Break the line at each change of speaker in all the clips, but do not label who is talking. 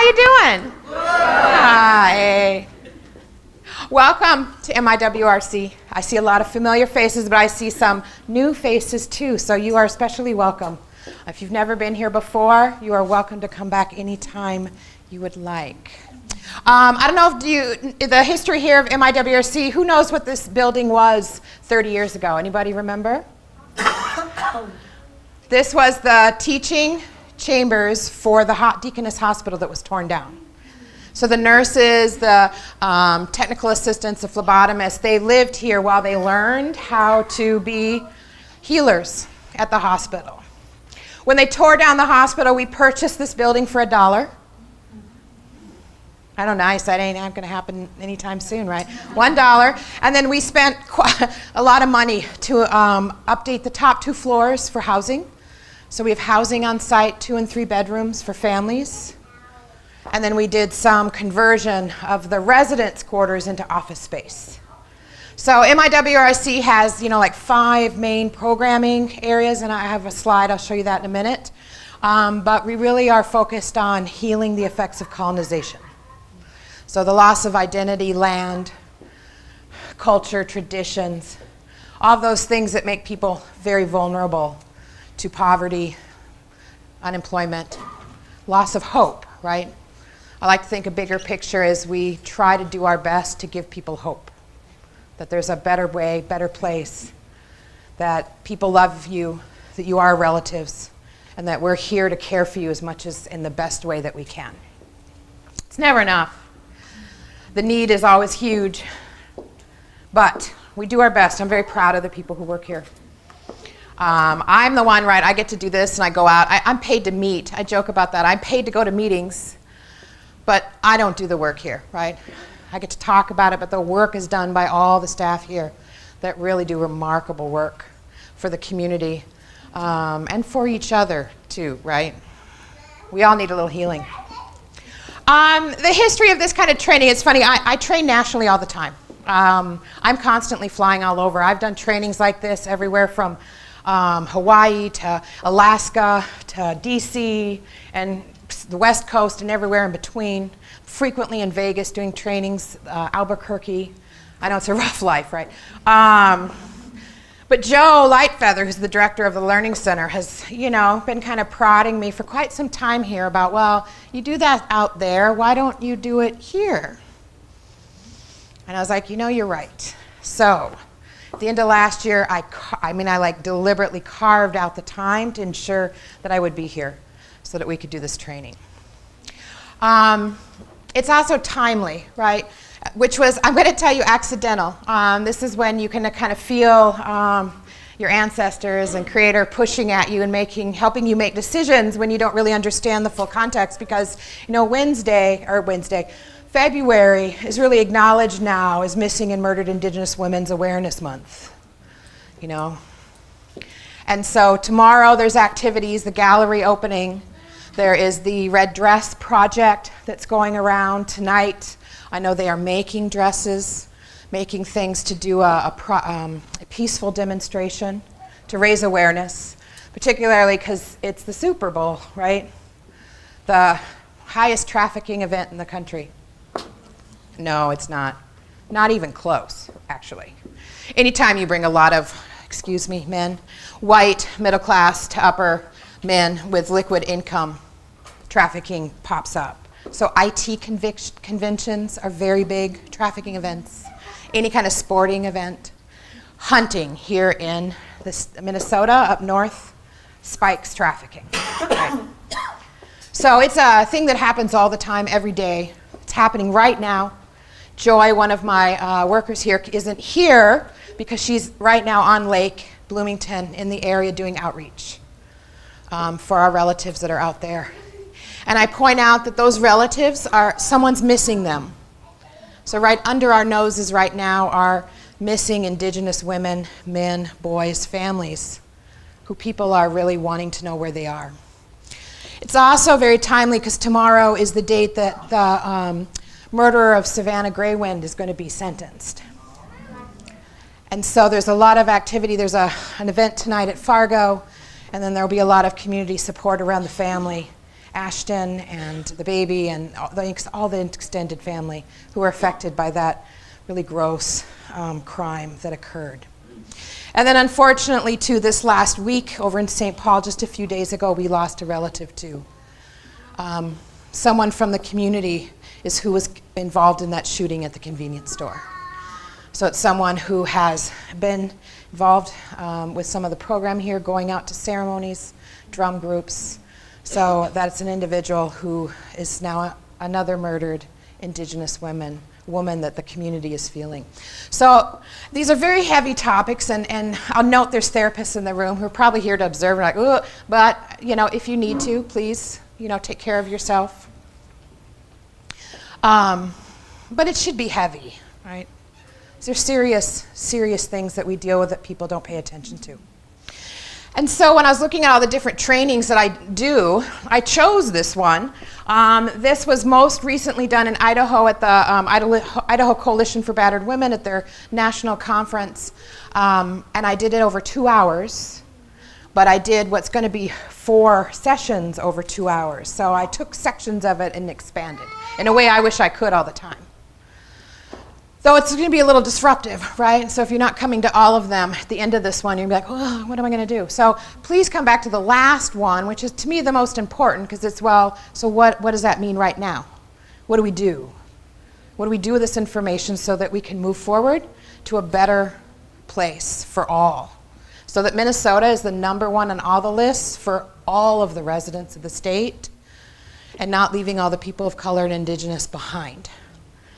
you doing? Hi. Welcome to MIWRC. I see a lot of familiar faces, but I see some new faces too, so you are especially welcome. If you've never been here before, you are welcome to come back anytime you would like. I don't know if the history here of MIWRC, who knows what this building was 30 years ago? Anybody remember? This was the teaching chambers for the Deaconess Hospital that was torn down. So the nurses, the technical assistants, the phlebotomists, they lived here while they learned how to be healers at the hospital. When they tore down the hospital, we purchased this building for $1. I don't know, I said ain't going to happen anytime soon, right? $1. And then we spent a lot of money to update the top 2 floors for housing. So we have housing on site, 2 and 3 bedrooms for families. And then we did some conversion of the residence quarters into office space. So MIWRC has, like 5 main programming areas, and I have a slide, I'll show you that in a minute. But we really are focused on healing the effects of colonization. So the loss of identity, land, culture, traditions, all of those things that make people very vulnerable to poverty, unemployment, loss of hope, right? I like to think a bigger picture is we try to do our best to give people hope, that there's a better way, better place, that people love you, that you are relatives, and that we're here to care for you as much as in the best way that we can. It's never enough. The need is always huge, but we do our best. I'm very proud of the people who work here. I'm the one, right, I get to do this and I go out. I'm paid to meet. I joke about that. I'm paid to go to meetings, but I don't do the work here, right? I get to talk about it, but the work is done by all the staff here that really do remarkable work for the community and for each other too, right? We all need a little healing. The history of this kind of training, it's funny, I train nationally all the time. I'm constantly flying all over. I've done trainings like this everywhere from Hawaii to Alaska to DC and the West Coast and everywhere in between. Frequently in Vegas doing trainings, Albuquerque. I know it's a rough life, right? But Joe Lightfeather, who's the director of the Learning Center, has, been kind of prodding me for quite some time here about, well, you do that out there, why don't you do it here? And I was like, you're right. So at the end of last year, I deliberately carved out the time to ensure that I would be here so that we could do this training. It's also timely, right? Which was, I'm going to tell you, accidental. This is when you can kind of feel your ancestors and Creator pushing at you and helping you make decisions when you don't really understand the full context, because February is really acknowledged now as Missing and Murdered Indigenous Women's Awareness Month. And so tomorrow there's activities, the gallery opening. There is the Red Dress Project that's going around tonight. I know they are making dresses, making things to do a peaceful demonstration to raise awareness, particularly because it's the Super Bowl, right? The highest trafficking event in the country. No, it's not. Not even close, actually. Anytime you bring a lot of, men, white, middle class to upper men with liquid income, trafficking pops up. So IT conventions are very big trafficking events. Any kind of sporting event. Hunting here in Minnesota, up north, spikes trafficking. Right? So it's a thing that happens all the time, every day. It's happening right now. Joy, one of my workers here, isn't here because she's right now on Lake Bloomington in the area doing outreach for our relatives that are out there. And I point out that those relatives someone's missing them. So right under our noses right now are missing Indigenous women, men, boys, families, who people are really wanting to know where they are. It's also very timely because tomorrow is the date that the murderer of Savannah Greywind is going to be sentenced. And so there's a lot of activity. There's an event tonight at Fargo, and then there'll be a lot of community support around the family Ashton and the baby and all the extended family who were affected by that really gross crime that occurred. And then unfortunately, too, this last week over in St. Paul, just a few days ago, we lost a relative, too. Someone from the community is who was involved in that shooting at the convenience store. So it's someone who has been involved with some of the program here, going out to ceremonies, drum groups. So that's an individual who is now another murdered Indigenous woman that the community is feeling. So these are very heavy topics, and I'll note there's therapists in the room who are probably here to observe, like, oh, but if you need to, please, take care of yourself. But it should be heavy, right? These are serious, serious things that we deal with that people don't pay attention to. And so when I was looking at all the different trainings that I do, I chose this one. This was most recently done in Idaho at the Idaho Coalition for Battered Women at their national conference. And I did it over 2 hours, but I did what's going to be 4 sessions over 2 hours. So I took sections of it and expanded in a way I wish I could all the time. Though it's going to be a little disruptive, right? So if you're not coming to all of them at the end of this one, you're going to be like, oh, what am I going to do? So please come back to the last one, which is to me the most important, because it's, well, so what does that mean right now? What do we do? What do we do with this information so that we can move forward to a better place for all? So that Minnesota is the number one on all the lists for all of the residents of the state, and not leaving all the people of color and Indigenous behind.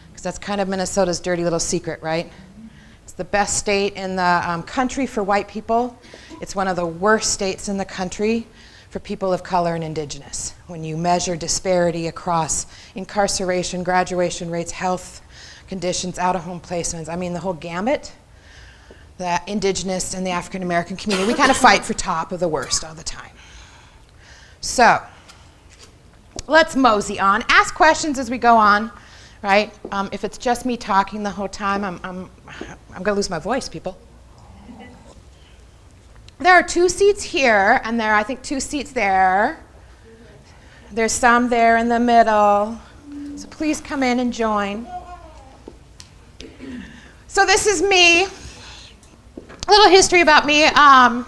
Because that's kind of Minnesota's dirty little secret, right? It's the best state in the country for white people. It's one of the worst states in the country for people of color and Indigenous. When you measure disparity across incarceration, graduation rates, health conditions, out-of-home placements, I mean the whole gambit, the Indigenous and the African American community, we kind of fight for top of the worst all the time. So let's mosey on. Ask questions as we go on. Right? If it's just me talking the whole time, I'm going to lose my voice, people. There are 2 seats here, and there are, I think, 2 seats there. There's some there in the middle. So please come in and join. So this is me. A little history about me. That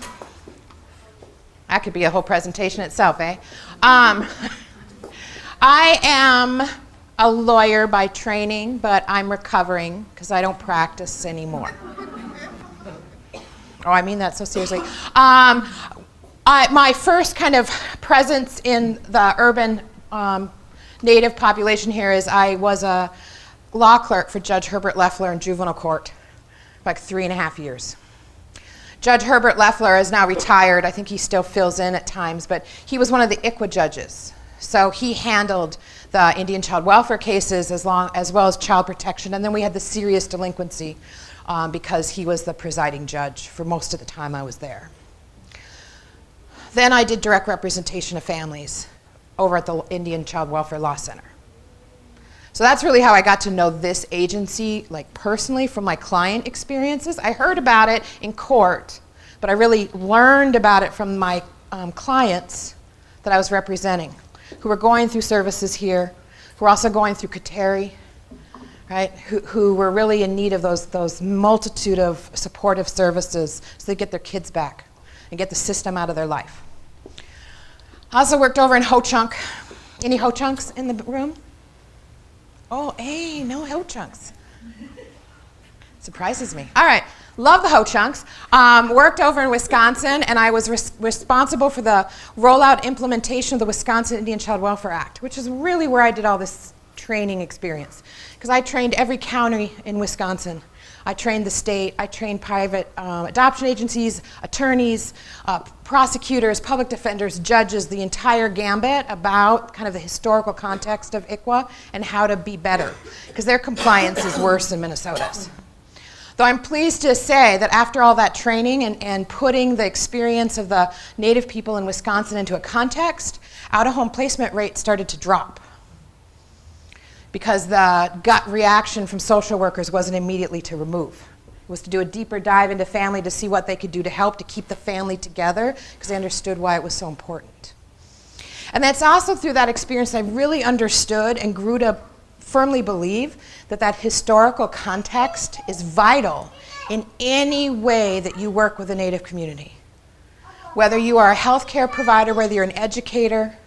could be a whole presentation itself, eh? I am a lawyer by training, but I'm recovering because I don't practice anymore. Oh, I mean that so seriously. My first kind of presence in the urban Native population here is I was a law clerk for Judge Herbert Loeffler in juvenile court for like 3.5 years. Judge Herbert Loeffler is now retired. I think he still fills in at times, but he was one of the ICWA judges. So he handled the Indian child welfare cases as well as child protection, and then we had the serious delinquency because he was the presiding judge for most of the time I was there. Then I did direct representation of families over at the Indian Child Welfare Law Center. So that's really how I got to know this agency, like personally from my client experiences. I heard about it in court, but I really learned about it from my clients that I was representing, who were going through services here, who were also going through Kateri, right? Who were really in need of those multitude of supportive services so they get their kids back and get the system out of their life. I also worked over in Ho-Chunk. Any Ho-Chunks in the room? Oh, hey, no Ho-Chunks. Surprises me. All right, love the Ho-Chunks. Worked over in Wisconsin, and I was responsible for the rollout implementation of the Wisconsin Indian Child Welfare Act, which is really where I did all this training experience. Because I trained every county in Wisconsin. I trained the state, I trained private adoption agencies, attorneys, prosecutors, public defenders, judges, the entire gambit about kind of the historical context of ICWA and how to be better. Because their compliance is worse than Minnesota's. Though I'm pleased to say that after all that training and putting the experience of the Native people in Wisconsin into a context, out-of-home placement rates started to drop. Because the gut reaction from social workers wasn't immediately to remove. It was to do a deeper dive into family to see what they could do to help to keep the family together, because they understood why it was so important. And that's also through that experience I really understood and grew to firmly believe that that historical context is vital in any way that you work with a Native community. Whether you are a healthcare provider, whether you're an educator,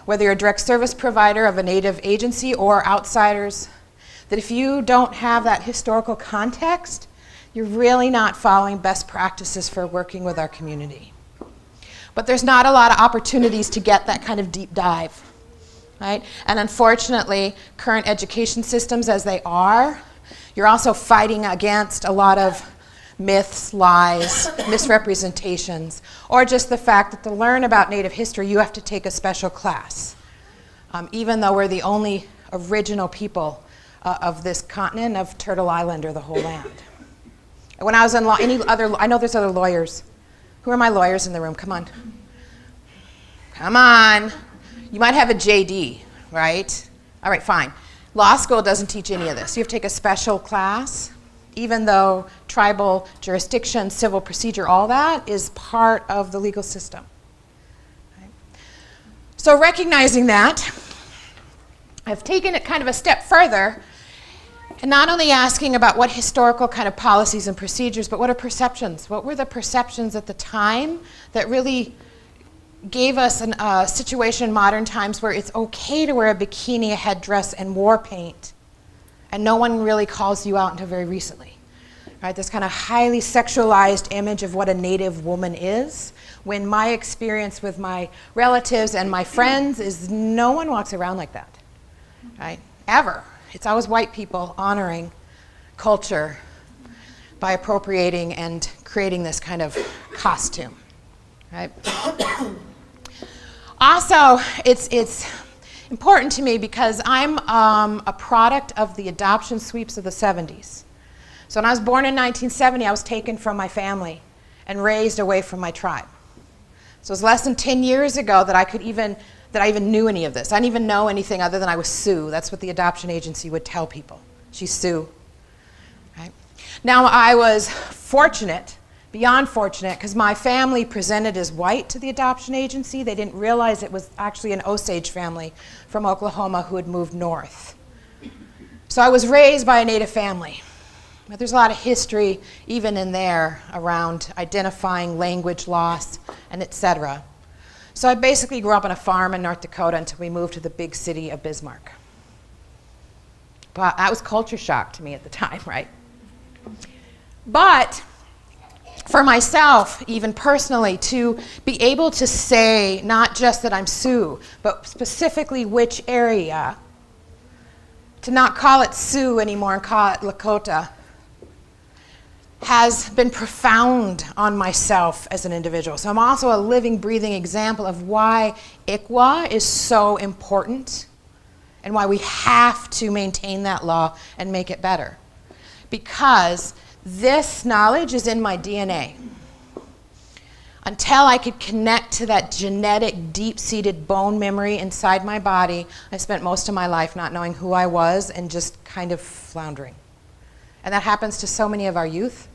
whether you're a direct service provider of a Native agency or outsiders, that if you don't have that historical context, you're really not following best practices for working with our community. But there's not a lot of opportunities to get that kind of deep dive, right? And unfortunately, current education systems as they are, you're also fighting against a lot of myths, lies, misrepresentations, or just the fact that to learn about Native history, you have to take a special class, even though we're the only original people of this continent, of Turtle Island or the whole land. When I was in law, I know there's other lawyers. Who are my lawyers in the room? Come on. Come on. You might have a JD, right? All right, fine. Law school doesn't teach any of this. You have to take a special class, even though tribal jurisdiction, civil procedure, all that is part of the legal system. Right? So recognizing that, I've taken it kind of a step further, and not only asking about what historical kind of policies and procedures, but what are perceptions? What were the perceptions at the time that really gave us a situation in modern times where it's okay to wear a bikini, a headdress, and war paint, and no one really calls you out until very recently, right? This kind of highly sexualized image of what a Native woman is, when my experience with my relatives and my friends is no one walks around like that, right? Ever. It's always white people honoring culture by appropriating and creating this kind of costume, right? Also, it's important to me because I'm a product of the adoption sweeps of the 70s. So when I was born in 1970, I was taken from my family and raised away from my tribe. So it was less than 10 years ago that I even knew any of this. I didn't even know anything other than I was Sue. That's what the adoption agency would tell people. She's Sue. Right? Now I was fortunate, beyond fortunate, because my family presented as white to the adoption agency. They didn't realize it was actually an Osage family from Oklahoma who had moved north. So I was raised by a Native family. But there's a lot of history even in there around identifying language loss and et cetera. So I basically grew up on a farm in North Dakota until we moved to the big city of Bismarck. But that was culture shock to me at the time, right? But for myself, even personally, to be able to say not just that I'm Sioux, but specifically which area, to not call it Sioux anymore and call it Lakota, has been profound on myself as an individual. So I'm also a living, breathing example of why ICWA is so important and why we have to maintain that law and make it better. Because this knowledge is in my DNA. Until I could connect to that genetic, deep-seated bone memory inside my body, I spent most of my life not knowing who I was and just kind of floundering. And that happens to so many of our youth.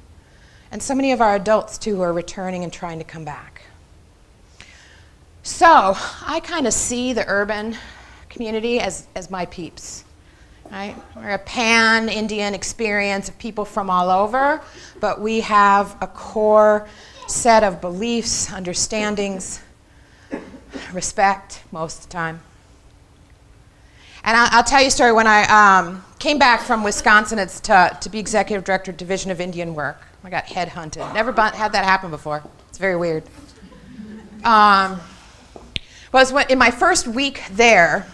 And so many of our adults, too, who are returning and trying to come back. So I kind of see the urban community as my peeps. Right? We're a pan-Indian experience of people from all over, but we have a core set of beliefs, understandings, respect most of the time. And I'll tell you a story. When I came back from Wisconsin to be executive director of Division of Indian Work, I got headhunted. Never had that happen before. It's very weird. Was in my first week there,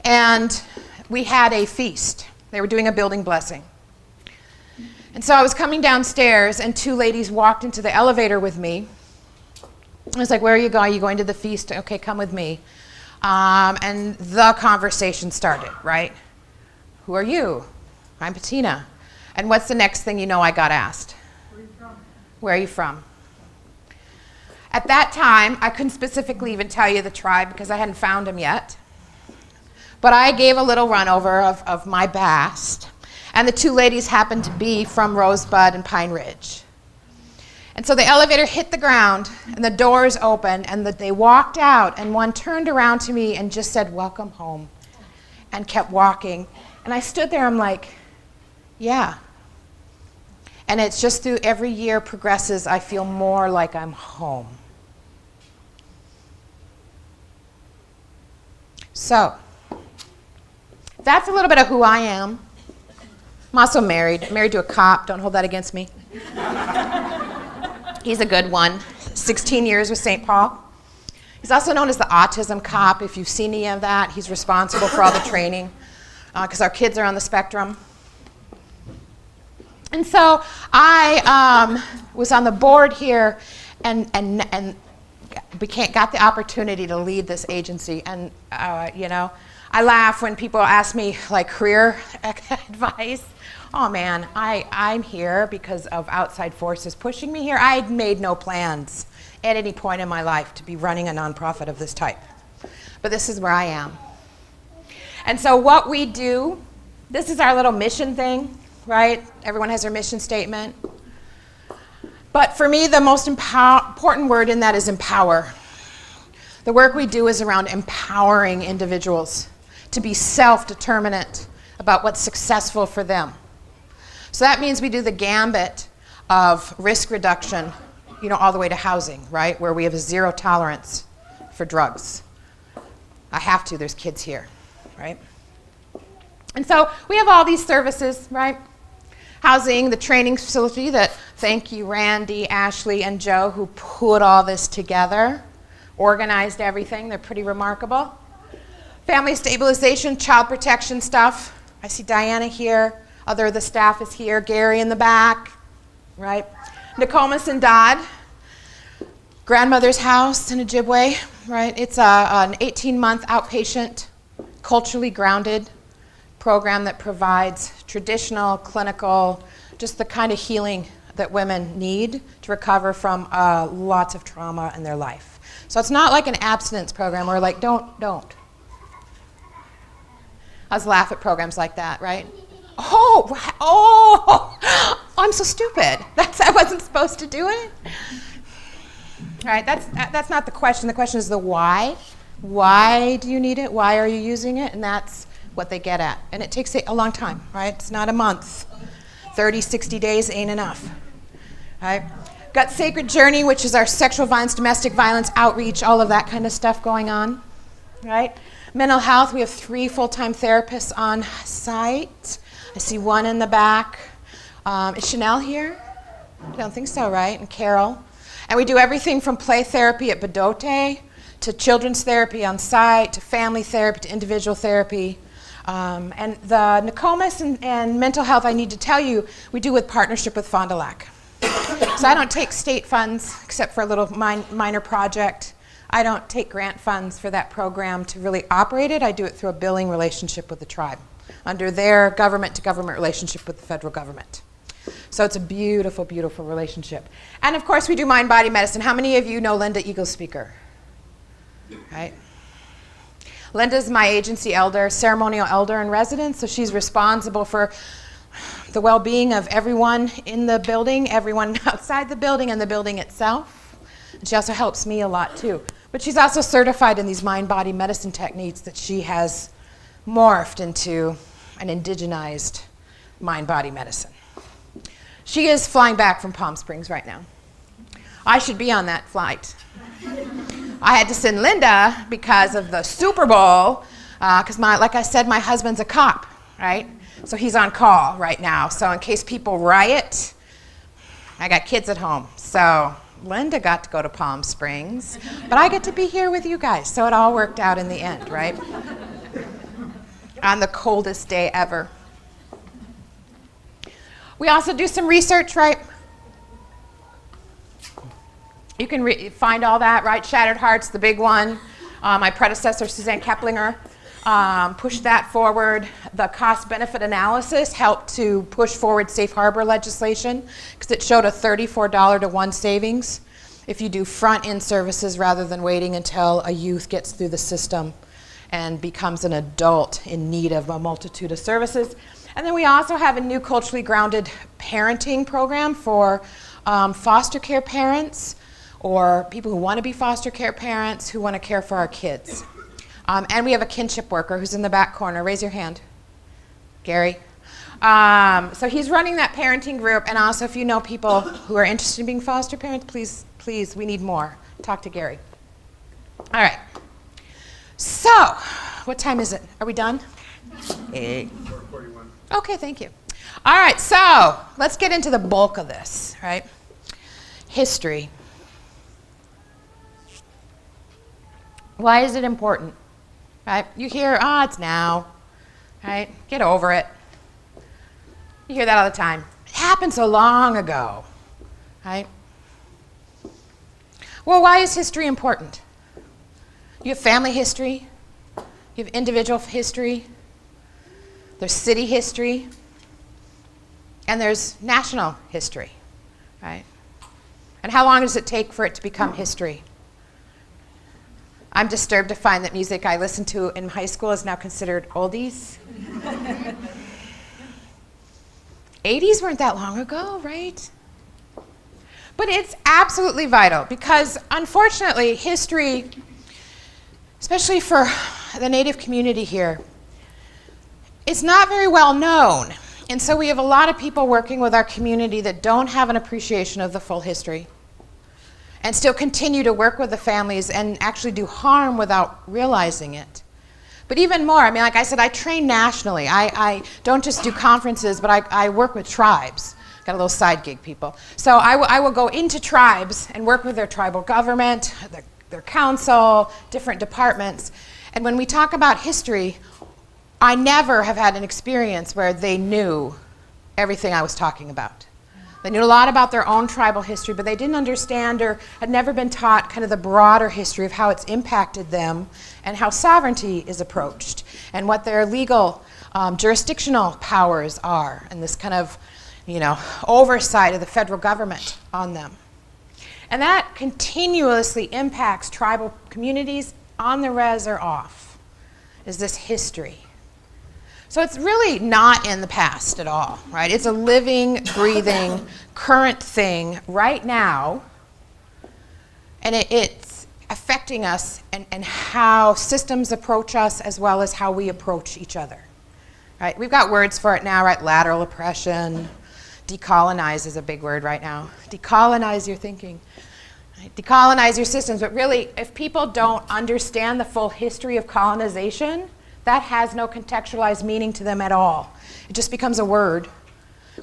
and we had a feast. They were doing a building blessing. And so I was coming downstairs, and two ladies walked into the elevator with me. I was like, where are you going? Are you going to the feast? Okay, come with me. And the conversation started, right? Who are you? I'm Patina. And what's the next thing you know I got asked?
Where are you from?
Where are you from? At that time, I couldn't specifically even tell you the tribe because I hadn't found them yet. But I gave a little run over of my past. And the two ladies happened to be from Rosebud and Pine Ridge. And so the elevator hit the ground, and the doors opened, and they walked out, and one turned around to me and just said, "Welcome home," and kept walking. And I stood there, I'm like, yeah. And it's just through every year progresses, I feel more like I'm home. So, that's a little bit of who I am. I'm also married to a cop. Don't hold that against me. He's a good one. 16 years with St. Paul. He's also known as the autism cop. If you've seen any of that, he's responsible for all the training because our kids are on the spectrum. And so I was on the board here and got the opportunity to lead this agency. And, I laugh when people ask me, like, career advice. Oh, man, I'm here because of outside forces pushing me here. I made no plans at any point in my life to be running a nonprofit of this type. But this is where I am. And so what we do, this is our little mission thing, right? Everyone has their mission statement. But for me, the most important word in that is empower. The work we do is around empowering individuals to be self-determinant about what's successful for them. So that means we do the gambit of risk reduction, all the way to housing, right? Where we have a zero tolerance for drugs. I have to, there's kids here, right? And so we have all these services, right? Housing, the training facility that, thank you, Randy, Ashley, and Joe, who put all this together, organized everything. They're pretty remarkable. Family stabilization, child protection stuff. I see Diana here. Other of the staff is here. Gary in the back, right? Nokomis and Dodd. Grandmother's house in Ojibwe, right? It's an 18-month outpatient, culturally grounded program that provides traditional, clinical, just the kind of healing that women need to recover from lots of trauma in their life. So it's not like an abstinence program where like, don't. I was laugh at programs like that, right? Oh, I'm so stupid. I wasn't supposed to do it. Right, that's not the question. The question is the why. Why do you need it? Why are you using it? And that's what they get at. And it takes a long time, right? It's not a month. 30, 60 days ain't enough, right? Got Sacred Journey, which is our sexual violence, domestic violence, outreach, all of that kind of stuff going on, right? Mental health, we have 3 full-time therapists on site. I see one in the back. Is Chanel here? I don't think so, right? And Carol. And we do everything from play therapy at Bedote to children's therapy on site to family therapy to individual therapy. And the Nokomis and mental health, I need to tell you, we do with partnership with Fond du Lac. So I don't take state funds except for a little minor project. I don't take grant funds for that program to really operate it. I do it through a billing relationship with the tribe under their government-to-government relationship with the federal government. So it's a beautiful, beautiful relationship. And of course, we do mind-body medicine. How many of you know Linda Eagle Speaker? Right? Linda's my agency elder, ceremonial elder in residence, so she's responsible for the well-being of everyone in the building, everyone outside the building, and the building itself. And she also helps me a lot, too. But she's also certified in these mind-body medicine techniques that she has morphed into an indigenized mind-body medicine. She is flying back from Palm Springs right now. I should be on that flight. I had to send Linda because of the Super Bowl, because like I said, my husband's a cop, right? So he's on call right now. So in case people riot, I got kids at home. So Linda got to go to Palm Springs, but I get to be here with you guys. So it all worked out in the end, right? On the coldest day ever. We also do some research, right? You can find all that, right? Shattered Hearts, the big one. My predecessor, Suzanne Keplinger, pushed that forward. The cost-benefit analysis helped to push forward safe harbor legislation because it showed a $34 to 1 savings if you do front-end services rather than waiting until a youth gets through the system and becomes an adult in need of a multitude of services. And then we also have a new culturally grounded parenting program for foster care parents or people who want to be foster care parents who want to care for our kids. And we have a kinship worker who's in the back corner. Raise your hand. Gary. So he's running that parenting group, and also if you know people who are interested in being foster parents, please, we need more. Talk to Gary. All right. So, what time is it? Are we done?
4:41.
Okay, thank you. All right, so let's get into the bulk of this, right? History. Why is it important? Right? You hear, it's now, right? Get over it. You hear that all the time. It happened so long ago, right? Well, why is history important? You have family history. You have individual history. There's city history. And there's national history, right? And how long does it take for it to become history? I'm disturbed to find that music I listened to in high school is now considered oldies. 80s weren't that long ago, right? But it's absolutely vital because, unfortunately, history, especially for the Native community here, it's not very well known. And so we have a lot of people working with our community that don't have an appreciation of the full history and still continue to work with the families and actually do harm without realizing it. But even more, I mean, like I said, I train nationally. I don't just do conferences, but I work with tribes. Got a little side gig, people. So I will go into tribes and work with their tribal government, their council, different departments. And when we talk about history, I never have had an experience where they knew everything I was talking about. They knew a lot about their own tribal history, but they didn't understand or had never been taught kind of the broader history of how it's impacted them and how sovereignty is approached and what their legal jurisdictional powers are and this kind of, oversight of the federal government on them. And that continuously impacts tribal communities on the res or off, is this history. So it's really not in the past at all, right? It's a living, breathing, current thing right now, and it's affecting us and how systems approach us as well as how we approach each other, right? We've got words for it now, right? Lateral oppression, decolonize is a big word right now. Decolonize your thinking, right? Decolonize your systems, but really, if people don't understand the full history of colonization, that has no contextualized meaning to them at all. It just becomes a word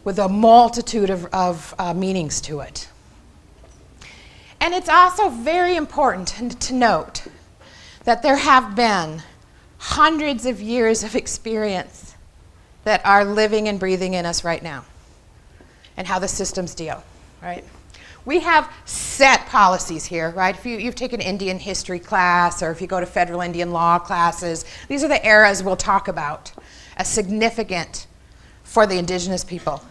with a multitude of meanings to it. And it's also very important to note that there have been hundreds of years of experience that are living and breathing in us right now and how the systems deal, right? We have set policies here, right? If you've taken Indian history class or if you go to federal Indian law classes, these are the eras we'll talk about as significant for the Indigenous people,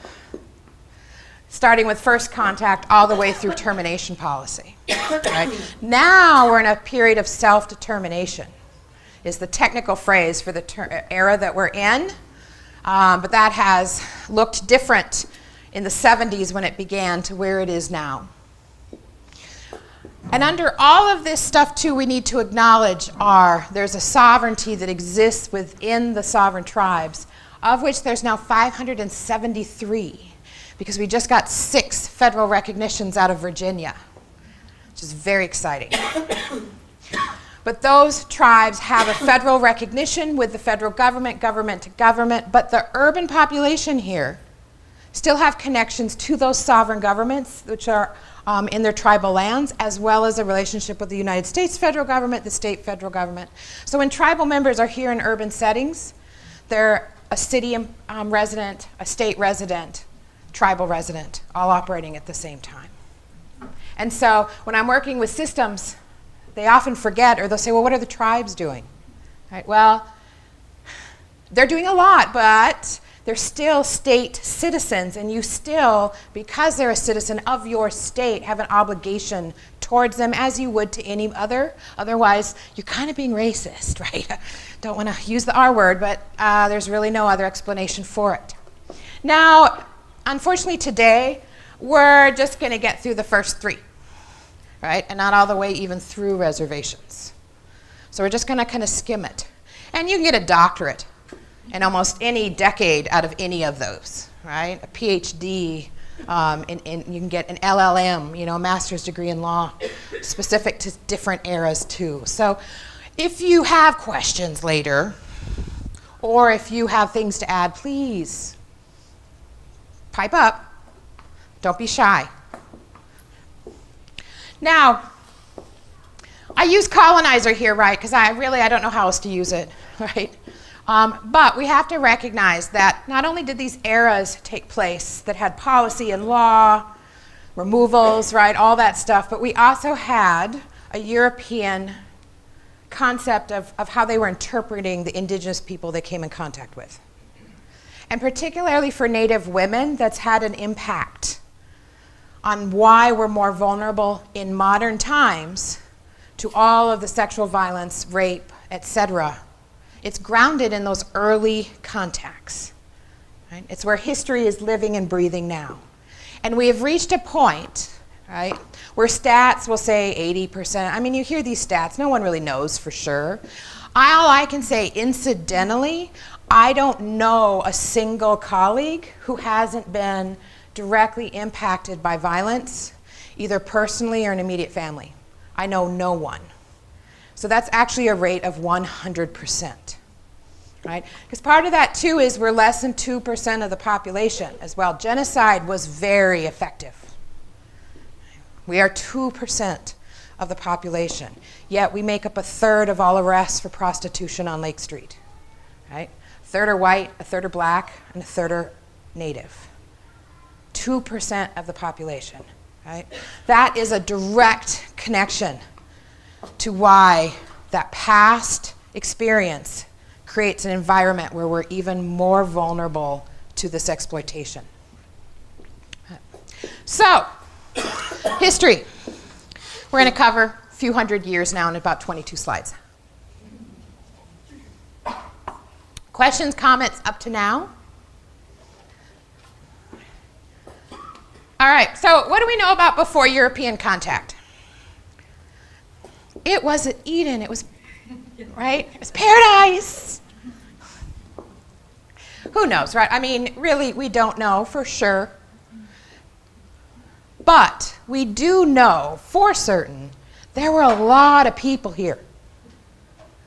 starting with first contact all the way through termination policy, right? Now we're in a period of self-determination is the technical phrase for the era that we're in, but that has looked different in the 70s when it began to where it is now. And under all of this stuff, too, we need to acknowledge there's a sovereignty that exists within the sovereign tribes, of which there's now 573, because we just got 6 federal recognitions out of Virginia, which is very exciting. But those tribes have a federal recognition with the federal government, government to government, but the urban population here still have connections to those sovereign governments, which are in their tribal lands, as well as a relationship with the United States federal government, the state federal government. So when tribal members are here in urban settings, they're a city resident, a state resident, tribal resident, all operating at the same time. And so when I'm working with systems, they often forget, or they'll say, well, what are the tribes doing? Right? Well, they're doing a lot, but they're still state citizens, and you still, because they're a citizen of your state, have an obligation towards them as you would to any other. Otherwise, you're kind of being racist, right? Don't want to use the R word, but there's really no other explanation for it. Now, unfortunately today, we're just going to get through the first 3, right? And not all the way even through reservations. So we're just going to kind of skim it. And you can get a doctorate in almost any decade out of any of those, right? A PhD, you can get an LLM, a master's degree in law, specific to different eras too. So if you have questions later, or if you have things to add, please pipe up. Don't be shy. Now, I use colonizer here, right? Because I don't know how else to use it, right? But we have to recognize that not only did these eras take place that had policy and law, removals, right, all that stuff, but we also had a European concept of how they were interpreting the indigenous people they came in contact with. And particularly for Native women, that's had an impact on why we're more vulnerable in modern times to all of the sexual violence, rape, etc. It's grounded in those early contacts. Right? It's where history is living and breathing now. And we have reached a point, right, where stats will say 80%. I mean, you hear these stats. No one really knows for sure. All I can say, incidentally, I don't know a single colleague who hasn't been directly impacted by violence, either personally or an immediate family. I know no one. So that's actually a rate of 100%, right? Because part of that, too, is we're less than 2% of the population as well. Genocide was very effective. We are 2% of the population, yet we make up 1/3 of all arrests for prostitution on Lake Street, right? 1/3 are white, 1/3 are black, and 1/3 are Native. 2% of the population, right? That is a direct connection to why that past experience creates an environment where we're even more vulnerable to this exploitation. So, history. We're going to cover a few hundred years now in about 22 slides. Questions, comments up to now? All right, so what do we know about before European contact? It wasn't Eden, it was, right? It was paradise. Who knows, right? I mean, really, we don't know for sure. But we do know for certain there were a lot of people here.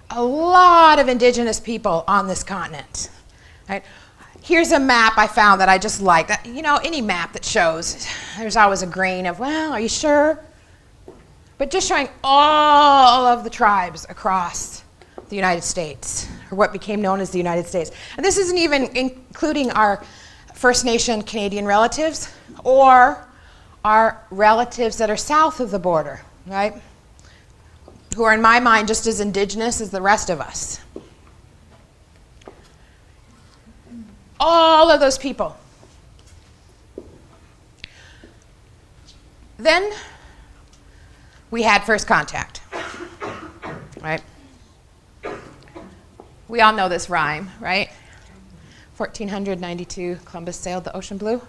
A lot of indigenous people on this continent, right? Here's a map I found that I just like. Any map that shows, there's always a grain of, well, are you sure? But just showing all of the tribes across the United States, or what became known as the United States. And this isn't even including our First Nation Canadian relatives or our relatives that are south of the border, right? Who are, in my mind, just as indigenous as the rest of us. All of those people. Then we had first contact, right? We all know this rhyme, right? 1492, Columbus sailed the ocean blue,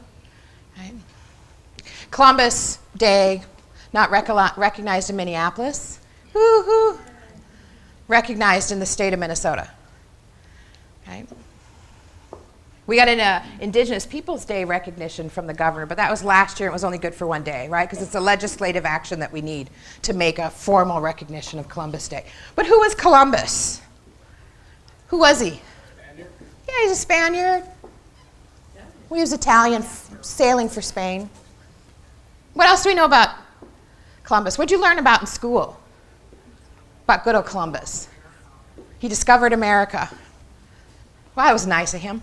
right? Columbus Day, not recognized in Minneapolis. Woo-hoo. Recognized in the state of Minnesota, right? We got an Indigenous Peoples Day recognition from the governor, but that was last year. It was only good for one day, right? Because it's a legislative action that we need to make a formal recognition of Columbus Day. But who was Columbus? Who was he? Spaniard. Yeah, he's a Spaniard. Yeah. He was Italian, sailing for Spain. What else do we know about Columbus? What did you learn about in school? About good old Columbus. He discovered America. Well, that was nice of him.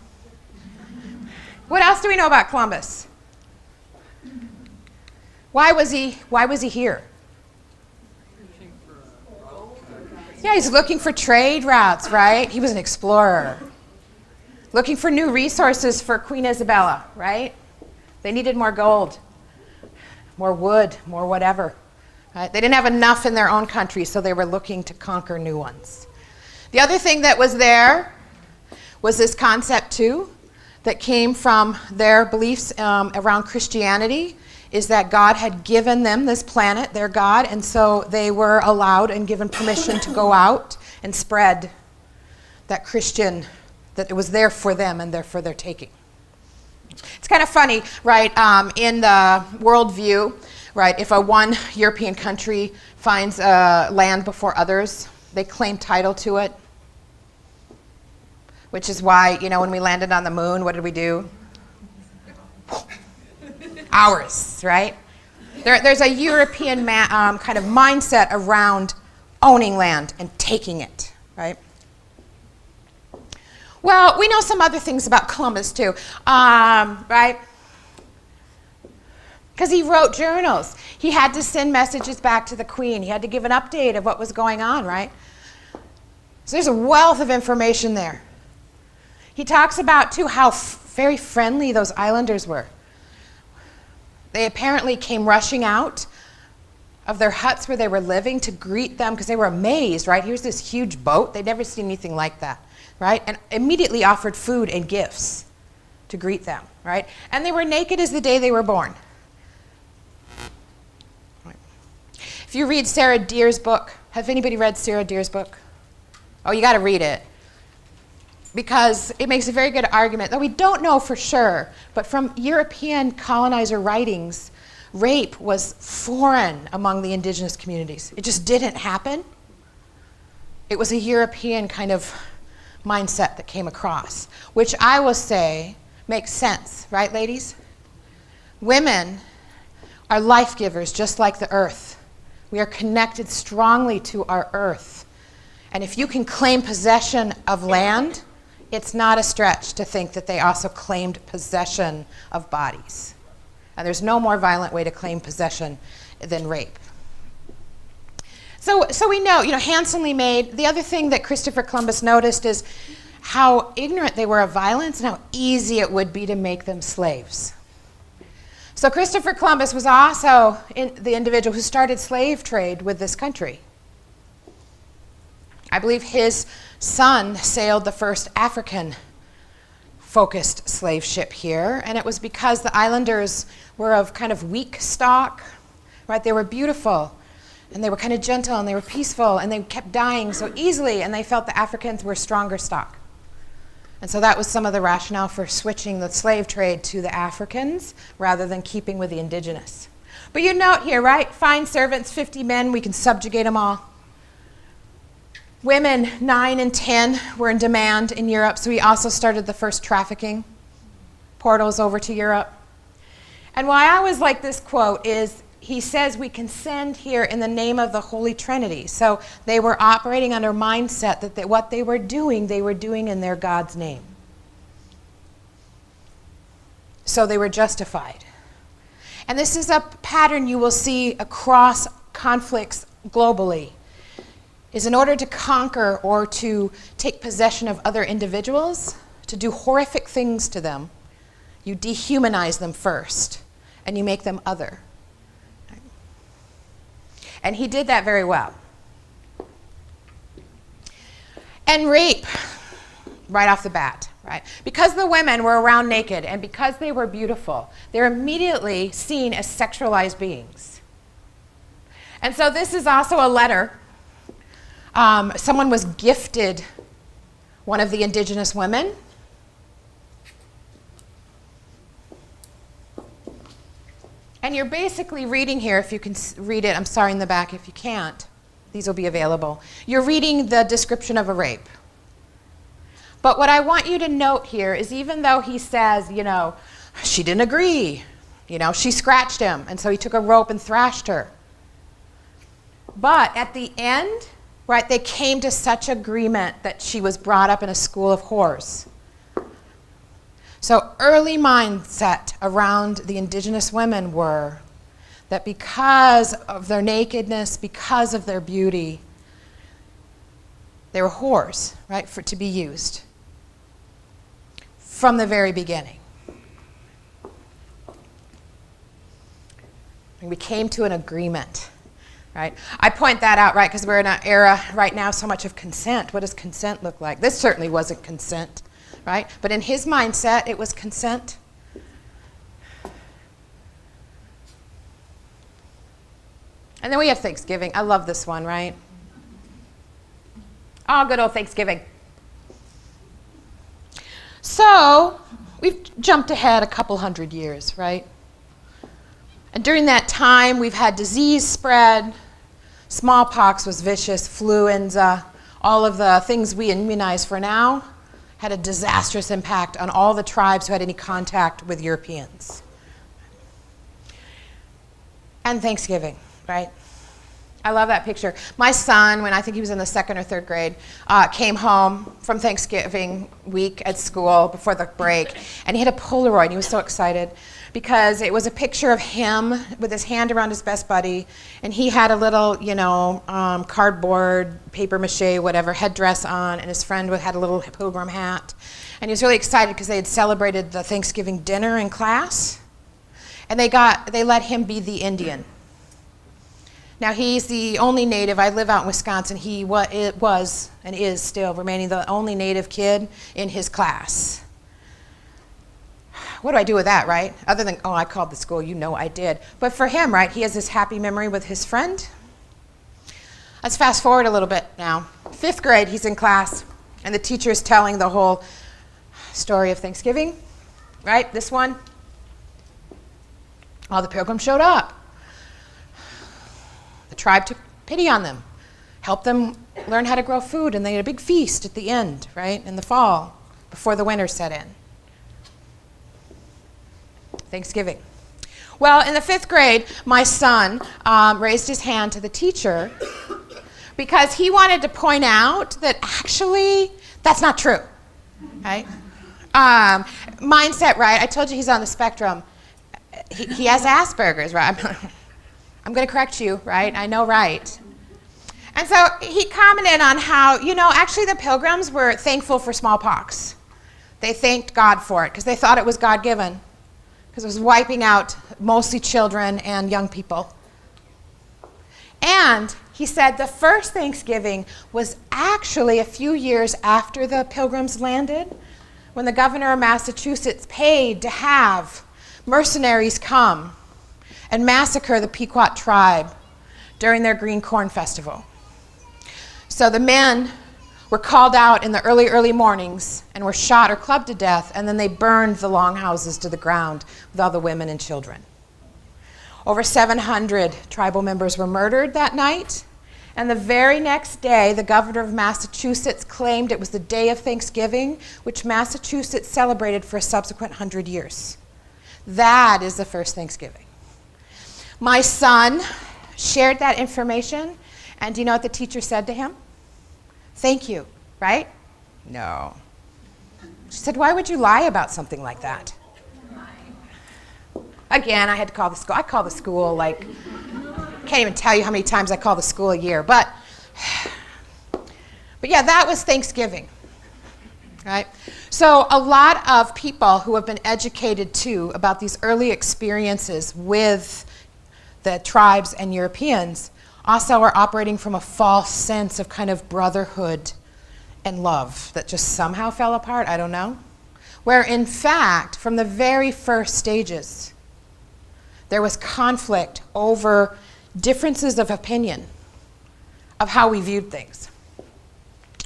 What else do we know about Columbus? Why was he here? Yeah, he's looking for trade routes, right? He was an explorer. Looking for new resources for Queen Isabella, right? They needed more gold, more wood, more whatever. Right? They didn't have enough in their own country, so they were looking to conquer new ones. The other thing that was there was this concept, too, that came from their beliefs around Christianity, is that God had given them this planet, their God, and so they were allowed and given permission to go out and spread that Christian, that it was there for them and there for their taking. It's kind of funny, right, in the worldview, right, if one European country finds land before others, they claim title to it, which is why, when we landed on the moon, what did we do? Ours, right? There's a European kind of mindset around owning land and taking it, right? Well, we know some other things about Columbus too, right? Because he wrote journals. He had to send messages back to the Queen. He had to give an update of what was going on, right? So there's a wealth of information there. He talks about, too, how very friendly those islanders were. They apparently came rushing out of their huts where they were living to greet them because they were amazed, right? Here's this huge boat. They'd never seen anything like that, right? And immediately offered food and gifts to greet them, right? And they were naked as the day they were born. Right. If you read Sarah Deer's book, have anybody read Sarah Deer's book? Oh, you got to read it. Because it makes a very good argument, though we don't know for sure, but from European colonizer writings, rape was foreign among the indigenous communities. It just didn't happen. It was a European kind of mindset that came across, which I will say makes sense, right, ladies? Women are life givers, just like the earth. We are connected strongly to our earth. And if you can claim possession of land, it's not a stretch to think that they also claimed possession of bodies. And there's no more violent way to claim possession than rape. So we know, handsomely made. The other thing that Christopher Columbus noticed is how ignorant they were of violence and how easy it would be to make them slaves. So Christopher Columbus was also the individual who started slave trade with this country. I believe his son sailed the first African-focused slave ship here, and it was because the islanders were of kind of weak stock, right? They were beautiful, and they were kind of gentle, and they were peaceful, and they kept dying so easily, and they felt the Africans were stronger stock. And so that was some of the rationale for switching the slave trade to the Africans rather than keeping with the indigenous. But you note here, right? Fine servants, 50 men, we can subjugate them all. Women 9 and 10 were in demand in Europe, so he also started the first trafficking portals over to Europe. And why I always like this quote is he says we can send here in the name of the Holy Trinity. So they were operating under mindset that what they were doing in their God's name. So they were justified. And this is a pattern you will see across conflicts globally. Is in order to conquer or to take possession of other individuals, to do horrific things to them, you dehumanize them first, and you make them other. And he did that very well. And rape, right off the bat, right? Because the women were around naked and because they were beautiful, they're immediately seen as sexualized beings. And so this is also a letter. Someone was gifted one of the indigenous women. And you're basically reading here, if you can read it, I'm sorry in the back if you can't, these will be available. You're reading the description of a rape. But what I want you to note here is even though he says, she didn't agree, she scratched him, and so he took a rope and thrashed her. But at the end, right, they came to such agreement that she was brought up in a school of whores. So early mindset around the indigenous women were that because of their nakedness, because of their beauty, they were whores, right, to be used from the very beginning. And we came to an agreement. Right? I point that out, right, because we're in an era right now so much of consent. What does consent look like? This certainly wasn't consent, right? But in his mindset, it was consent. And then we have Thanksgiving. I love this one, right? Oh, good old Thanksgiving. So we've jumped ahead a couple hundred years, right? And during that time, we've had disease spread. Smallpox was vicious, fluenza, all of the things we immunize for now had a disastrous impact on all the tribes who had any contact with Europeans. And Thanksgiving, right? I love that picture. My son, when I think he was in the 2nd or 3rd grade, came home from Thanksgiving week at school before the break, and he had a Polaroid, and he was so excited because it was a picture of him with his hand around his best buddy, and he had a little, cardboard, paper mache, whatever, headdress on, and his friend had a little pilgrim hat. And he was really excited because they had celebrated the Thanksgiving dinner in class, and they let him be the Indian. Now, he's the only native. I live out in Wisconsin. He was and is still remaining the only native kid in his class. What do I do with that, right? Other than, I called the school. You know I did. But for him, right, he has this happy memory with his friend. Let's fast forward a little bit now. 5th grade, he's in class, and the teacher is telling the whole story of Thanksgiving, right? This one. All the pilgrims showed up. The tribe took pity on them, helped them learn how to grow food, and they had a big feast at the end, right, in the fall, before the winter set in. Thanksgiving. Well, in the 5th grade, my son raised his hand to the teacher because he wanted to point out that actually that's not true, right? Mindset, right? I told you he's on the spectrum. He has Asperger's, right? I'm going to correct you, right? I know, right? And so he commented on how, actually the pilgrims were thankful for smallpox. They thanked God for it because they thought it was God-given, because it was wiping out mostly children and young people. And he said the first Thanksgiving was actually a few years after the pilgrims landed, when the governor of Massachusetts paid to have mercenaries come and massacre the Pequot tribe during their Green Corn Festival. So the men were called out in the early mornings and were shot or clubbed to death, and then they burned the longhouses to the ground with all the women and children. Over 700 tribal members were murdered that night, and the very next day, the governor of Massachusetts claimed it was the day of Thanksgiving, which Massachusetts celebrated for a subsequent 100 years. That is the first Thanksgiving. My son shared that information, and do you know what the teacher said to him? Thank you, right? No. She said, why would you lie about something like that? Again, I had to call the school. I call the school can't even tell you how many times I call the school a year. But yeah, that was Thanksgiving, right? So a lot of people who have been educated too about these early experiences with the tribes and Europeans also are operating from a false sense of kind of brotherhood and love that just somehow fell apart, I don't know. Where in fact, from the very first stages, there was conflict over differences of opinion of how we viewed things.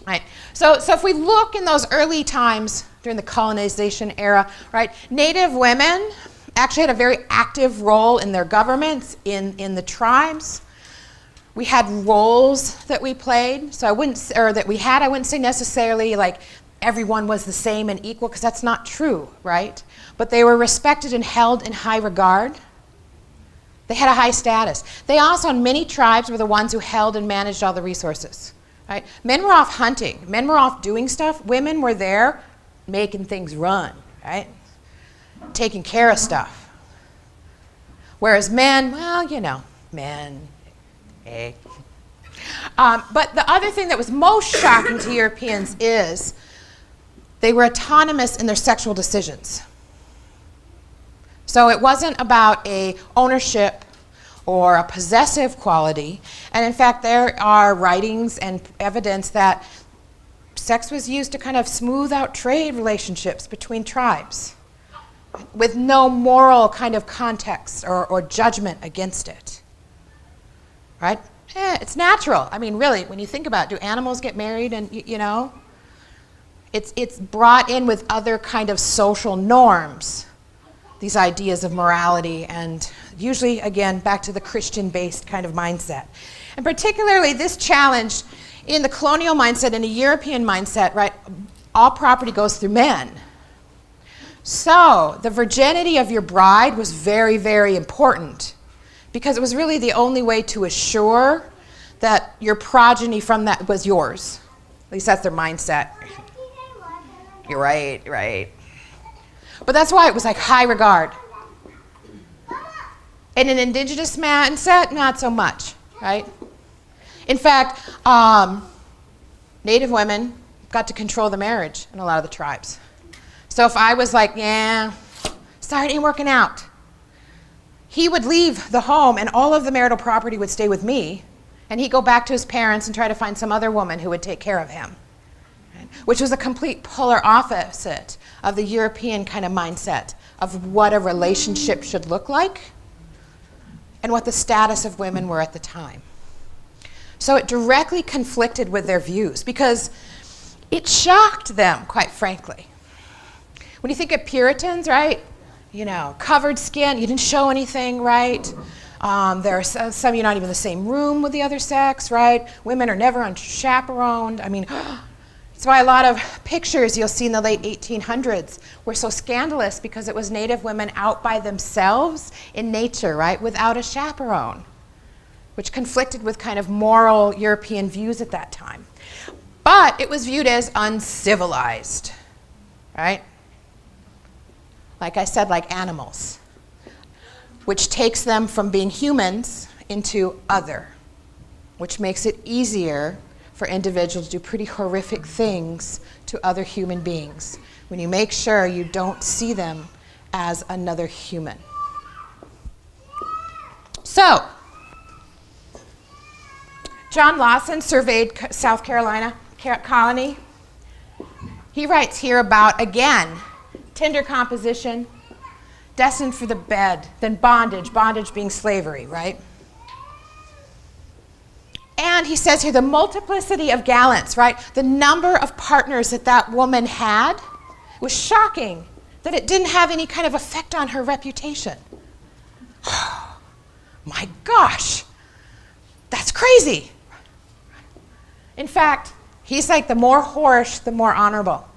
Right. So if we look in those early times during the colonization era, right, Native women actually had a very active role in their governments, in the tribes. We had roles that we played, I wouldn't say necessarily like everyone was the same and equal, because that's not true, right? But they were respected and held in high regard. They had a high status. They also, in many tribes, were the ones who held and managed all the resources, right? Men were off hunting. Men were off doing stuff. Women were there making things run, right? Taking care of stuff. Whereas men, men, hey. But the other thing that was most shocking to Europeans is they were autonomous in their sexual decisions. So it wasn't about a ownership or a possessive quality. And in fact, there are writings and evidence that sex was used to kind of smooth out trade relationships between tribes with no moral kind of context or judgment against it. right? It's natural. I mean, really, when you think about it, do animals get married and, you know? It's brought in with other kind of social norms, these ideas of morality, and usually, again, back to the Christian-based kind of mindset. And particularly this challenge in the colonial mindset, in a European mindset, right, all property goes through men. So the virginity of your bride was very, very important because it was really the only way to assure that your progeny from that was yours. At least that's their mindset. You're right. But that's why it was like high regard. In an indigenous mindset, not so much, right? In fact, Native women got to control the marriage in a lot of the tribes. So if I was like, sorry, it ain't working out, he would leave the home and all of the marital property would stay with me, and he'd go back to his parents and try to find some other woman who would take care of him, right? Which was a complete polar opposite of the European kind of mindset of what a relationship should look like and what the status of women were at the time. So it directly conflicted with their views because it shocked them, quite frankly. When you think of Puritans, right? You know, covered skin, you didn't show anything, right? There are some of you not even in the same room with the other sex, right? Women are never unchaperoned. I mean, that's why a lot of pictures you'll see in the late 1800s were so scandalous because it was Native women out by themselves in nature, right? Without a chaperone, which conflicted with kind of moral European views at that time. But it was viewed as uncivilized, right? Like I said, like animals, which takes them from being humans into other, which makes it easier for individuals to do pretty horrific things to other human beings when you make sure you don't see them as another human. So, John Lawson surveyed South Carolina colony. He writes here about, again, tinder composition, destined for the bed, then bondage being slavery, right? And he says here the multiplicity of gallants, right? The number of partners that woman had was shocking that it didn't have any kind of effect on her reputation. My gosh, that's crazy. In fact, he's like the more whorish, the more honorable.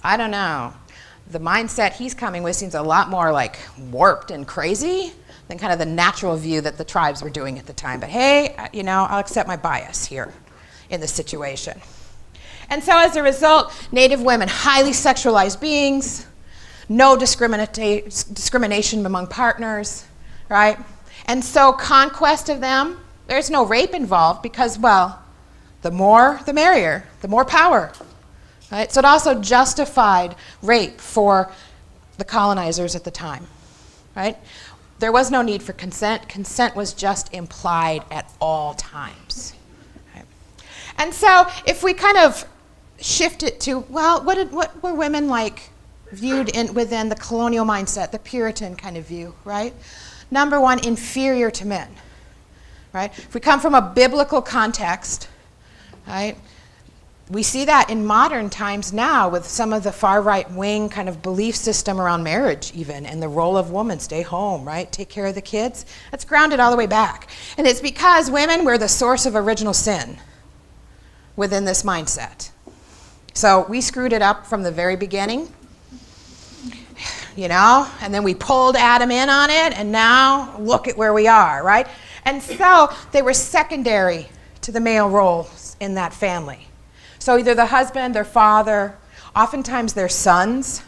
I don't know. The mindset he's coming with seems a lot more like warped and crazy than kind of the natural view that the tribes were doing at the time. But hey, you know, I'll accept my bias here in this situation. And so as a result, Native women, highly sexualized beings, no discrimination among partners, right? And so conquest of them, there's no rape involved because, well, the more the merrier, the more power. Right? So it also justified rape for the colonizers at the time. Right? There was no need for consent. Consent was just implied at all times. Right? And so if we kind of shift it to, well, what were women like viewed within the colonial mindset, the Puritan kind of view, right? Number one, inferior to men. Right? If we come from a biblical context, right? We see that in modern times now with some of the far right wing kind of belief system around marriage even, and the role of woman, stay home, right? Take care of the kids. That's grounded all the way back. And it's because women were the source of original sin within this mindset. So we screwed it up from the very beginning, you know, and then we pulled Adam in on it, and now look at where we are, right? And so they were secondary to the male roles in that family. So either the husband, their father, oftentimes their sons,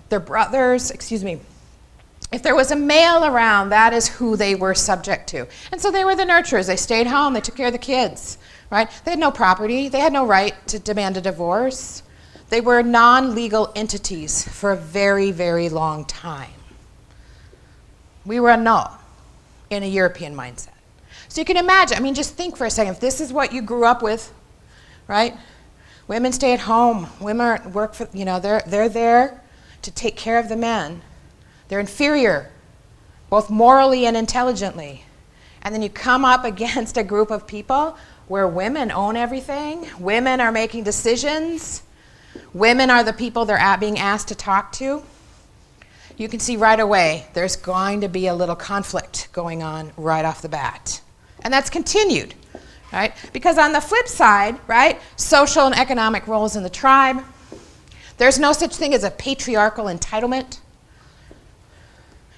their brothers, If there was a male around, that is who they were subject to. And so they were the nurturers. They stayed home. They took care of the kids, right? They had no property. They had no right to demand a divorce. They were non-legal entities for a very, very long time. We were a null in a European mindset. So you can imagine, I mean, just think for a second, if this is what you grew up with, right? Women stay at home. Women work for, you know, they're there to take care of the men. They're inferior both morally and intelligently. And then you come up against a group of people where women own everything, women are making decisions, women are the people they're being asked to talk to. You can see right away there's going to be a little conflict going on right off the bat. And that's continued, right? Because on the flip side, right, social and economic roles in the tribe, there's no such thing as a patriarchal entitlement.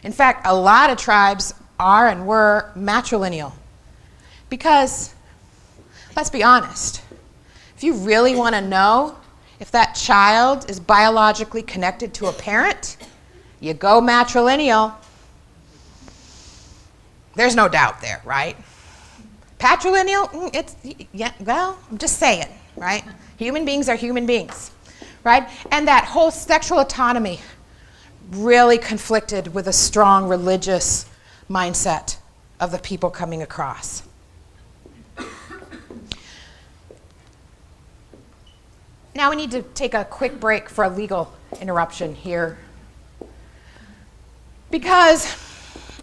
In fact, a lot of tribes are and were matrilineal. Because, let's be honest, if you really want to know if that child is biologically connected to a parent, you go matrilineal. There's no doubt there, right? Patrilineal, yeah, well, I'm just saying, right? Human beings are human beings, right? And that whole sexual autonomy really conflicted with a strong religious mindset of the people coming across. Now we need to take a quick break for a legal interruption here, because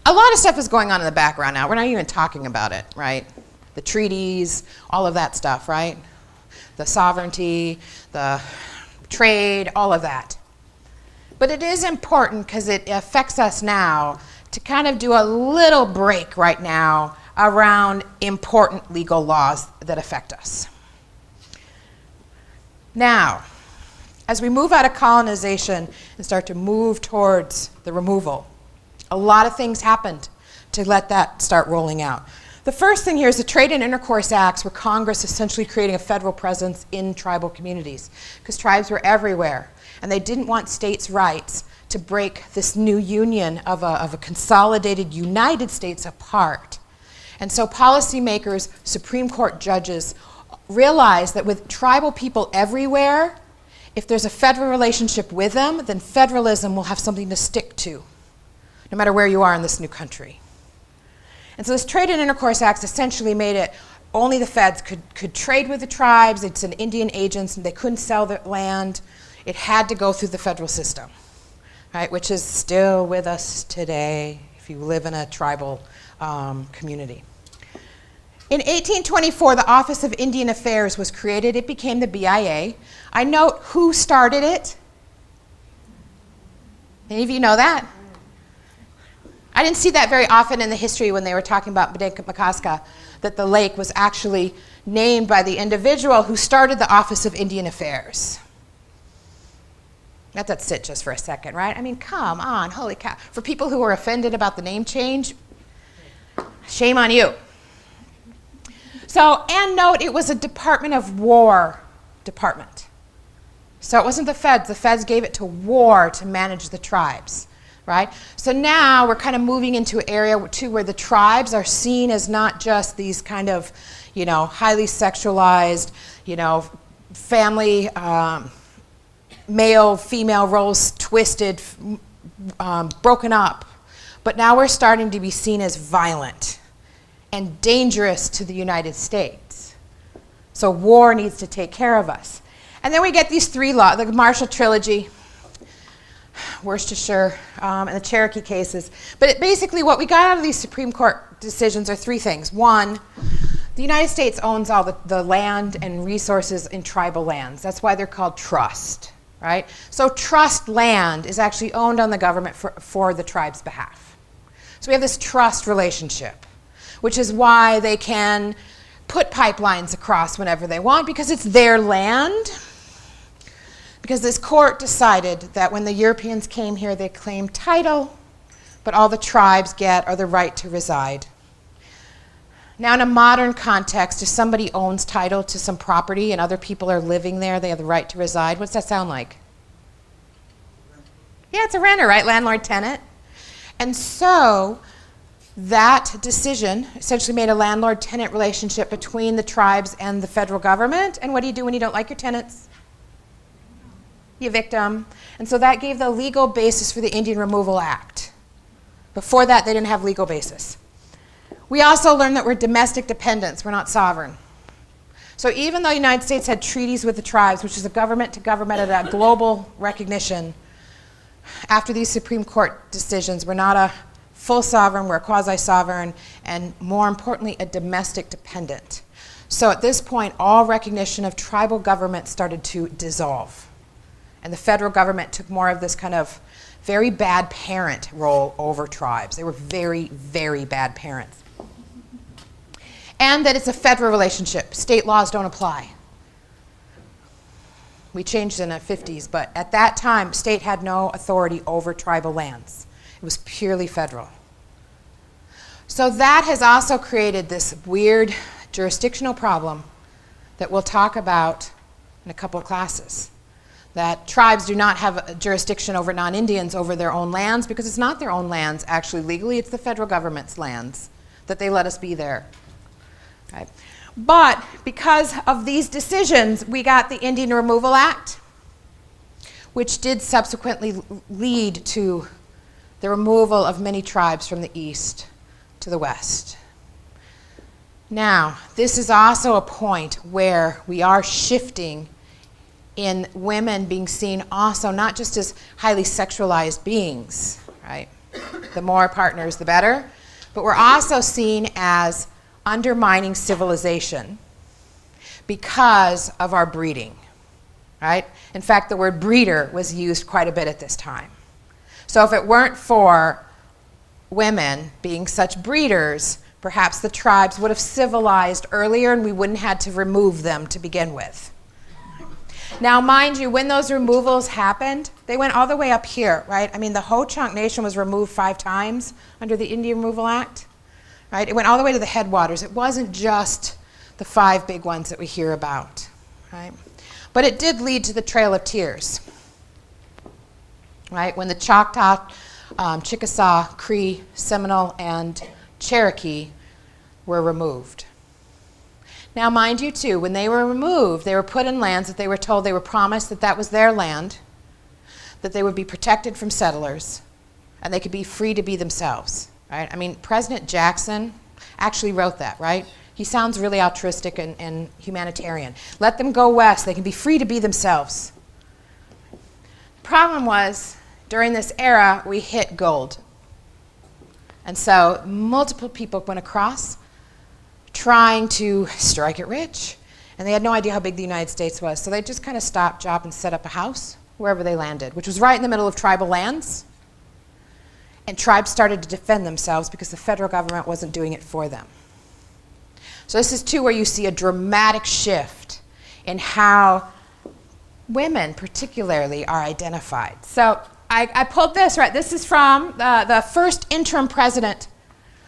a lot of stuff is going on in the background now. We're not even talking about it, right? The treaties, all of that stuff, right? The sovereignty, the trade, all of that. But it is important because it affects us now to kind of do a little break right now around important legal laws that affect us. Now, as we move out of colonization and start to move towards the removal, a lot of things happened to let that start rolling out. The first thing here is the Trade and Intercourse Acts, where Congress essentially creating a federal presence in tribal communities, because tribes were everywhere, and they didn't want states' rights to break this new union of a consolidated United States apart. And so policymakers, Supreme Court judges, realized that with tribal people everywhere, if there's a federal relationship with them, then federalism will have something to stick to, no matter where you are in this new country. And so this Trade and Intercourse Act essentially made it only the feds could trade with the tribes. It's an Indian agents, and they couldn't sell their land. It had to go through the federal system, right, which is still with us today if you live in a tribal community. In 1824, the Office of Indian Affairs was created. It became the BIA. I note who started it. Any of you know that? I didn't see that very often in the history when they were talking about Makaska, that the lake was actually named by the individual who started the Office of Indian Affairs. Let that sit just for a second, right? I mean, come on, holy cow. For people who were offended about the name change, shame on you. So, and note, it was a Department of War department. So it wasn't the feds. The feds gave it to war to manage the tribes, right? So now we're kind of moving into an area too where the tribes are seen as not just these kind of, you know, highly sexualized, you know, family, male, female roles twisted, broken up. But now we're starting to be seen as violent and dangerous to the United States. So war needs to take care of us. And then we get these three laws, the Marshall Trilogy, Worcestershire, and the Cherokee cases. But basically what we got out of these Supreme Court decisions are three things. One, the United States owns all the land and resources in tribal lands. That's why they're called trust, right? So trust land is actually owned on the government for the tribe's behalf. So we have this trust relationship, which is why they can put pipelines across whenever they want, because it's their land. Because this court decided that when the Europeans came here, they claimed title, but all the tribes get are the right to reside. Now in a modern context, if somebody owns title to some property and other people are living there, they have the right to reside. What's that sound like? Yeah, it's a renter, right? Landlord-tenant. And so that decision essentially made a landlord-tenant relationship between the tribes and the federal government. And what do you do when you don't like your tenants? You evict them. And so that gave the legal basis for the Indian Removal Act. Before that, they didn't have legal basis. We also learned that we're domestic dependents. We're not sovereign. So even though the United States had treaties with the tribes, which is a government to government at a global recognition, after these Supreme Court decisions, we're not a full sovereign, we're a quasi-sovereign, and more importantly, a domestic dependent. So at this point, all recognition of tribal government started to dissolve. And the federal government took more of this kind of very bad parent role over tribes. They were very, very bad parents. And that it's a federal relationship. State laws don't apply. We changed in the 50s, but at that time, state had no authority over tribal lands. It was purely federal. So that has also created this weird jurisdictional problem that we'll talk about in a couple of classes. That tribes do not have a jurisdiction over non-Indians over their own lands because it's not their own lands, actually, legally. It's the federal government's lands that they let us be there. Right? But because of these decisions, we got the Indian Removal Act, which did subsequently lead to the removal of many tribes from the east to the west. Now, this is also a point where we are shifting in women being seen also not just as highly sexualized beings, right? The more partners, the better. But we're also seen as undermining civilization because of our breeding, right? In fact, the word breeder was used quite a bit at this time. So if it weren't for women being such breeders, perhaps the tribes would have civilized earlier and we wouldn't have had to remove them to begin with. Now, mind you, when those removals happened, they went all the way up here, right? I mean, the Ho-Chunk Nation was removed 5 times under the Indian Removal Act, right? It went all the way to the headwaters. It wasn't just the 5 big ones that we hear about, right? But it did lead to the Trail of Tears, right? When the Choctaw, Chickasaw, Cree, Seminole, and Cherokee were removed. Now, mind you, too, when they were removed, they were put in lands that they were told they were promised that that was their land, that they would be protected from settlers, and they could be free to be themselves, right? I mean, President Jackson actually wrote that, right? He sounds really altruistic and humanitarian. Let them go west. They can be free to be themselves. The problem was, during this era, we hit gold. And so multiple people went across trying to strike it rich. And they had no idea how big the United States was. So they just kind of stopped, job, and set up a house wherever they landed, which was right in the middle of tribal lands. And tribes started to defend themselves because the federal government wasn't doing it for them. So this is, too, where you see a dramatic shift in how women, particularly, are identified. So I pulled this, right? This is from the first interim president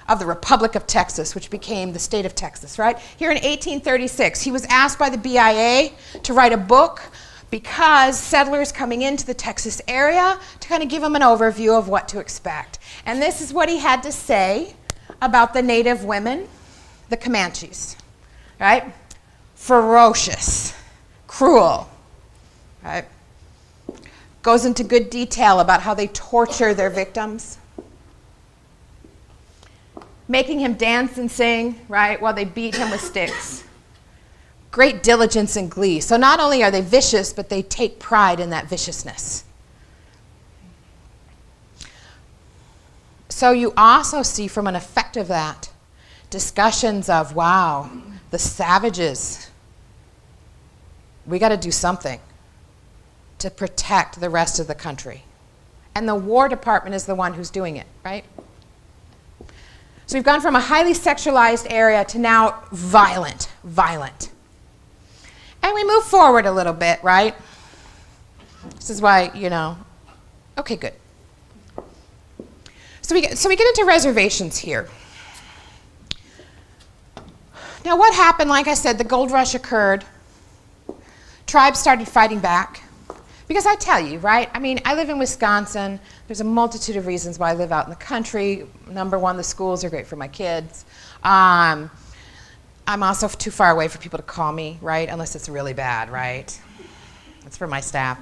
of the Republic of Texas, which became the state of Texas, right? Here in 1836, he was asked by the BIA to write a book because settlers coming into the Texas area to kind of give them an overview of what to expect. And this is what he had to say about the native women, the Comanches, right? Ferocious, cruel, right? Goes into good detail about how they torture their victims, making him dance and sing, right, while they beat him with sticks. Great diligence and glee. So not only are they vicious, but they take pride in that viciousness. So you also see from an effect of that discussions of, wow, the savages, we got to do something to protect the rest of the country. And the War Department is the one who's doing it, right? So we've gone from a highly sexualized area to now violent. And we move forward a little bit, right? This is why, okay, good. So we get into reservations here. Now what happened, like I said, the gold rush occurred. Tribes started fighting back. Because I tell you, right, I mean, I live in Wisconsin. There's a multitude of reasons why I live out in the country. Number one, the schools are great for my kids. I'm also too far away for people to call me, right, unless it's really bad, right? That's for my staff.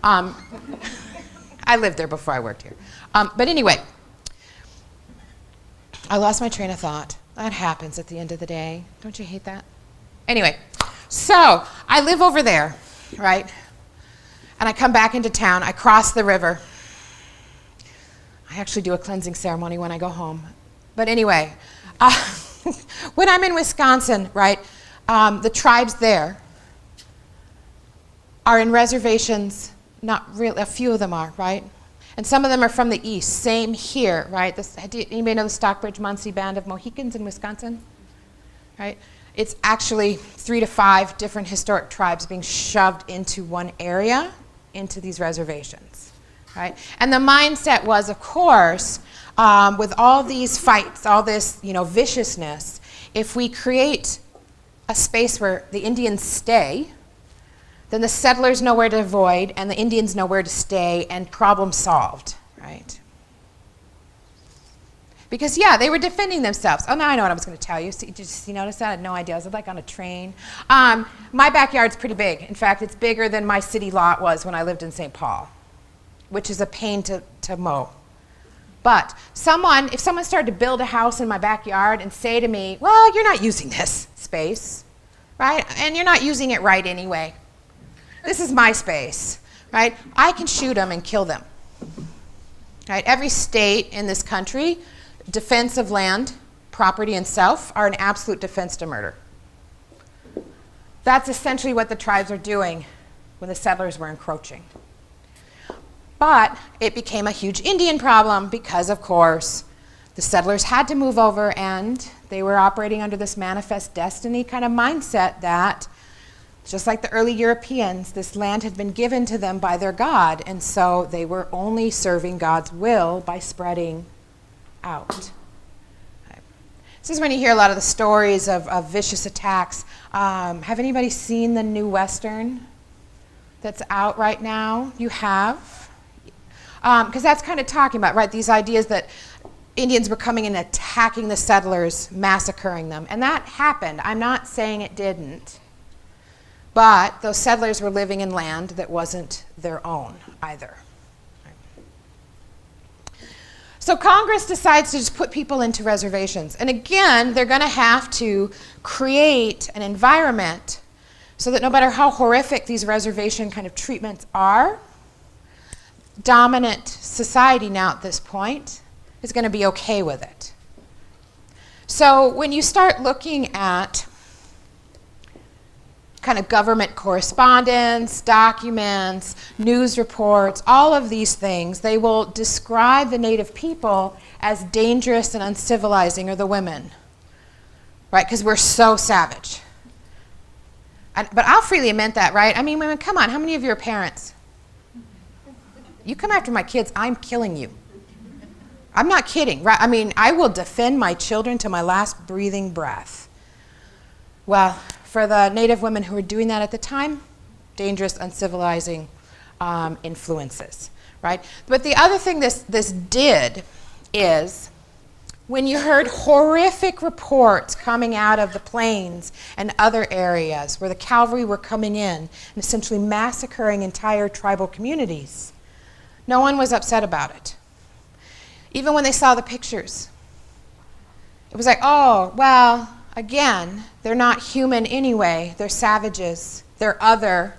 I lived there before I worked here. But anyway, I lost my train of thought. That happens at the end of the day. Don't you hate that? Anyway, so I live over there, right? And I come back into town, I cross the river. I actually do a cleansing ceremony when I go home. But anyway, when I'm in Wisconsin, right, the tribes there are in reservations, not really, a few of them are, right? And some of them are from the east. Same here, right? Anybody know the Stockbridge-Muncie Band of Mohicans in Wisconsin? Right? It's actually 3 to 5 different historic tribes being shoved into one area, into these reservations, right? And the mindset was, of course, with all these fights, all this, viciousness, if we create a space where the Indians stay, then the settlers know where to avoid, and the Indians know where to stay, and problem solved, right? Because, they were defending themselves. Oh, now I know what I was going to tell you. Did you notice that? I had no idea. I was like on a train. My backyard's pretty big. In fact, it's bigger than my city lot was when I lived in St. Paul, which is a pain to mow. But if someone started to build a house in my backyard and say to me, well, you're not using this space, right? And you're not using it right anyway. This is my space, right? I can shoot them and kill them, right? Every state in this country, defense of land, property, and self are an absolute defense to murder. That's essentially what the tribes are doing when the settlers were encroaching. But it became a huge Indian problem because, of course, the settlers had to move over and they were operating under this manifest destiny kind of mindset that just like the early Europeans, this land had been given to them by their God, and so they were only serving God's will by spreading out. Okay. This is when you hear a lot of the stories of vicious attacks. Have anybody seen the new Western that's out right now? You have? Because that's kind of talking about, right, these ideas that Indians were coming and attacking the settlers, massacring them. And that happened. I'm not saying it didn't. But those settlers were living in land that wasn't their own either. So Congress decides to just put people into reservations. And again, they're going to have to create an environment so that no matter how horrific these reservation kind of treatments are, dominant society now at this point is going to be okay with it. So when you start looking at kind of government correspondence, documents, news reports, all of these things, they will describe the Native people as dangerous and uncivilizing, or the women, right? Because we're so savage. But I'll freely admit that, right? I mean, women, come on, how many of you are parents? You come after my kids, I'm killing you. I'm not kidding, right? I mean, I will defend my children to my last breathing breath. Well, for the Native women who were doing that at the time, dangerous, uncivilizing influences, right? But the other thing this did is, when you heard horrific reports coming out of the plains and other areas where the cavalry were coming in and essentially massacring entire tribal communities, no one was upset about it. Even when they saw the pictures, it was like, oh, well, again, they're not human anyway. They're savages. They're other.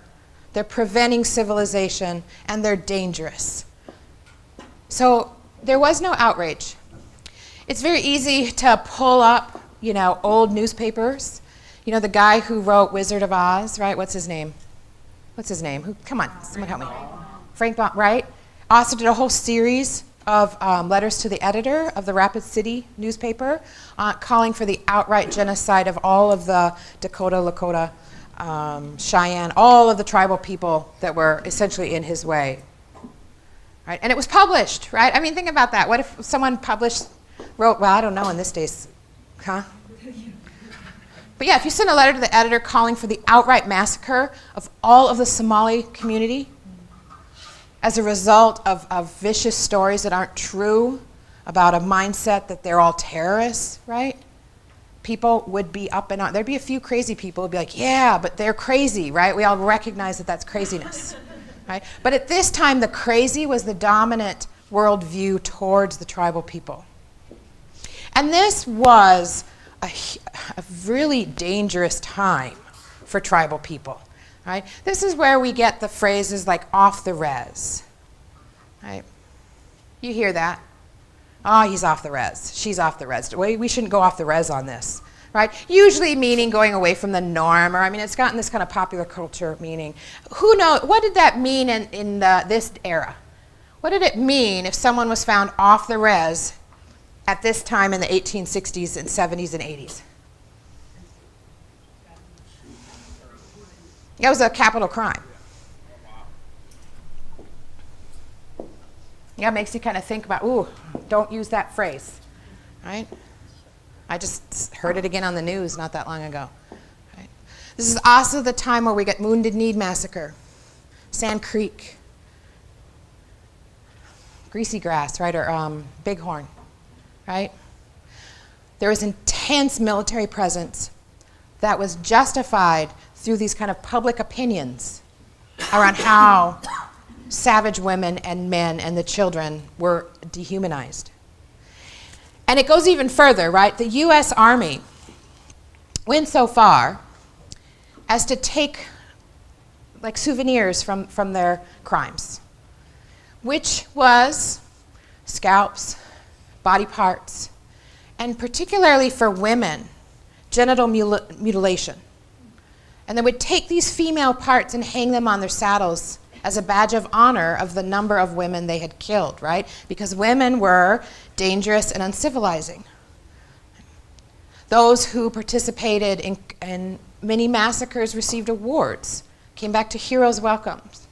They're preventing civilization, and they're dangerous. So there was no outrage. It's very easy to pull up, old newspapers. The guy who wrote Wizard of Oz, right? What's his name? Come on, someone help me. Frank Baum, right? Also did a whole series of letters to the editor of the Rapid City newspaper calling for the outright genocide of all of the Dakota, Lakota, Cheyenne, all of the tribal people that were essentially in his way. Right? And it was published, right? I mean, think about that. What if someone wrote, well, I don't know in this days, huh? But yeah, if you send a letter to the editor calling for the outright massacre of all of the Somali community as a result of vicious stories that aren't true about a mindset that they're all terrorists, right? People would be up and on. There'd be a few crazy people who'd be like, yeah, but they're crazy, right? We all recognize that that's craziness, right? But at this time, the crazy was the dominant worldview towards the tribal people. And this was a really dangerous time for tribal people, right? This is where we get the phrases like off the res, right? You hear that. Oh, he's off the res. She's off the res. We shouldn't go off the res on this, right? Usually meaning going away from the norm, or I mean, it's gotten this kind of popular culture meaning. Who knows? What did that mean in this era? What did it mean if someone was found off the res at this time in the 1860s and 70s and 80s? That was a capital crime. Yeah, it makes you kind of think about, ooh, don't use that phrase, right? I just heard it again on the news not that long ago. Right? This is also the time where we get Wounded Knee Massacre, Sand Creek, Greasy Grass, right, or Bighorn, right? There was intense military presence that was justified through these kind of public opinions around how savage women and men and the children were dehumanized. And it goes even further, right? The U.S. Army went so far as to take like souvenirs from their crimes, which was scalps, body parts, and particularly for women, genital mutilation. And they would take these female parts and hang them on their saddles as a badge of honor of the number of women they had killed, right? Because women were dangerous and uncivilizing. Those who participated in many massacres received awards, came back to heroes' welcomes.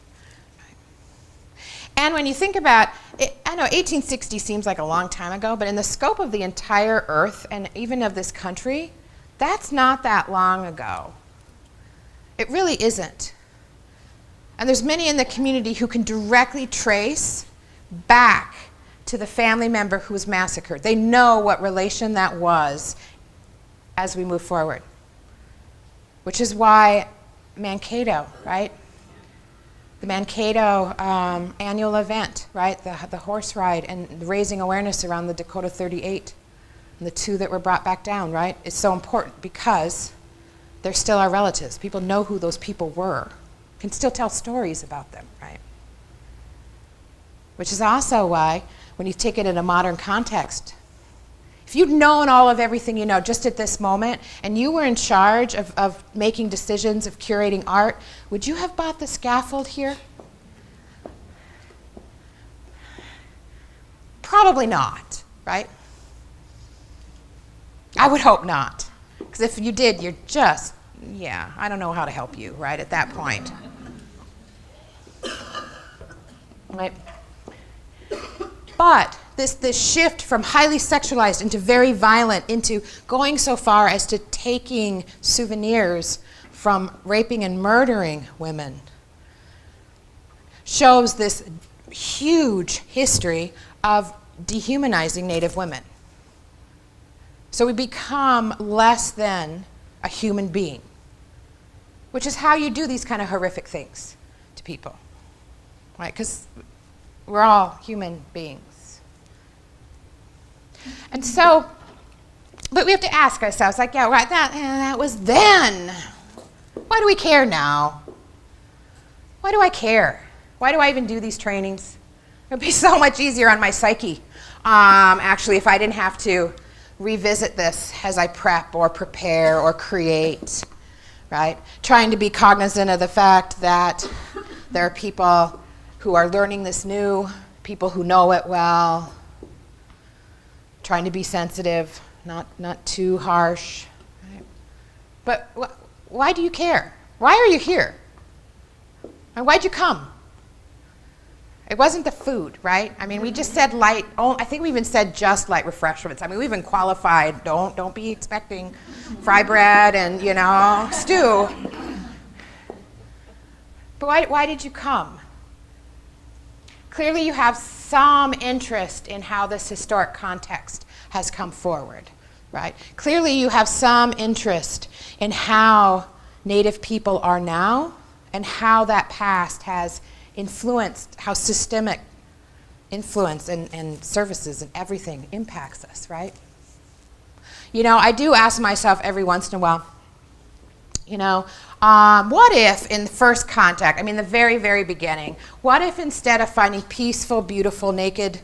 And when you think about it, I know 1860 seems like a long time ago, but in the scope of the entire earth and even of this country, that's not that long ago. It really isn't. And there's many in the community who can directly trace back to the family member who was massacred. They know what relation that was as we move forward. Which is why Mankato, right? The Mankato annual event, right? The horse ride and raising awareness around the Dakota 38 and the two that were brought back down, right? It's so important because they're still our relatives. People know who those people were. Can still tell stories about them, right? Which is also why, when you take it in a modern context, if you'd known all of everything you know just at this moment, and you were in charge of making decisions, of curating art, would you have bought the scaffold here? Probably not, right? I would hope not. Because if you did, you're just, yeah, I don't know how to help you, right, at that point. Right? But this shift from highly sexualized into very violent, into going so far as to taking souvenirs from raping and murdering women, shows this huge history of dehumanizing Native women. So we become less than a human being, which is how you do these kind of horrific things to people, right? Because we're all human beings. And so, but we have to ask ourselves, like, yeah, right, that was then. Why do we care now? Why do I care? Why do I even do these trainings? It would be so much easier on my psyche, actually, if I didn't have to revisit this as I prep or prepare or create, right? Trying to be cognizant of the fact that there are people who are learning this new, people who know it well, trying to be sensitive, not too harsh. Right? But why do you care? Why are you here? And why'd you come? It wasn't the food, right? I mean, we just said light. Oh, I think we even said just light refreshments. I mean, we even qualified. Don't be expecting fry bread and stew. But why did you come? Clearly, you have some interest in how this historic context has come forward, right? Clearly, you have some interest in how Native people are now and how that past has influenced, how systemic influence and services and everything impacts us, right? I do ask myself every once in a while, what if in first contact, the very, very beginning, what if instead of finding peaceful, beautiful, naked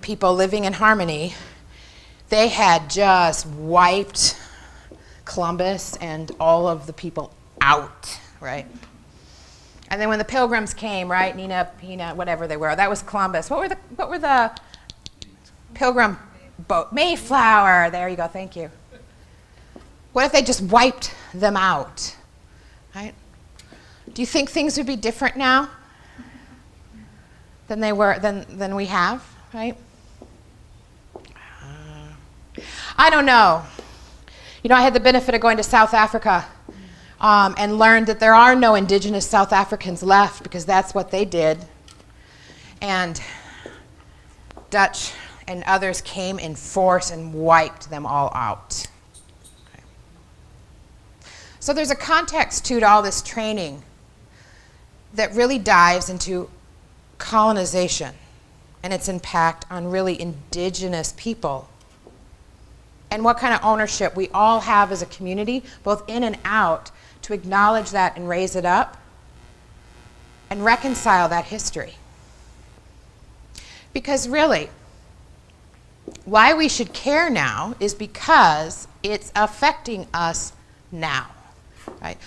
people living in harmony, they had just wiped Columbus and all of the people out, right? And then when the Pilgrims came, right, Nina, Pina, whatever they were, that was Columbus. What were the Pilgrim boat? Mayflower. There you go. Thank you. What if they just wiped them out, right? Do you think things would be different now than they were than we have, right? I don't know. You know, I had the benefit of going to South Africa and learned that there are no indigenous South Africans left because that's what they did. And Dutch and others came in force and wiped them all out. Okay. So there's a context to all this training that really dives into colonization and its impact on really indigenous people. And what kind of ownership we all have as a community, both in and out, to acknowledge that and raise it up and reconcile that history. Because really, why we should care now is because it's affecting us now, right?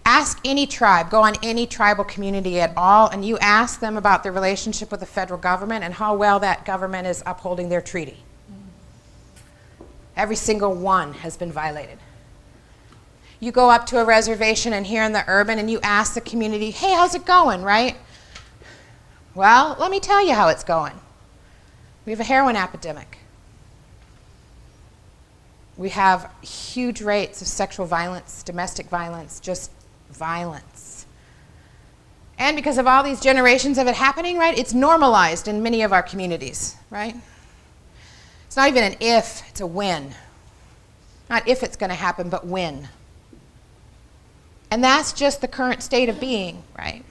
Ask any tribe, go on any tribal community at all, and you ask them about their relationship with the federal government and how well that government is upholding their treaty. Every single one has been violated. You go up to a reservation and here in the urban and you ask the community, hey, how's it going, right? Well, let me tell you how it's going. We have a heroin epidemic. We have huge rates of sexual violence, domestic violence, just violence. And because of all these generations of it happening, right, it's normalized in many of our communities, right? It's not even an if, it's a when. Not if it's going to happen, but when. And that's just the current state of being, right?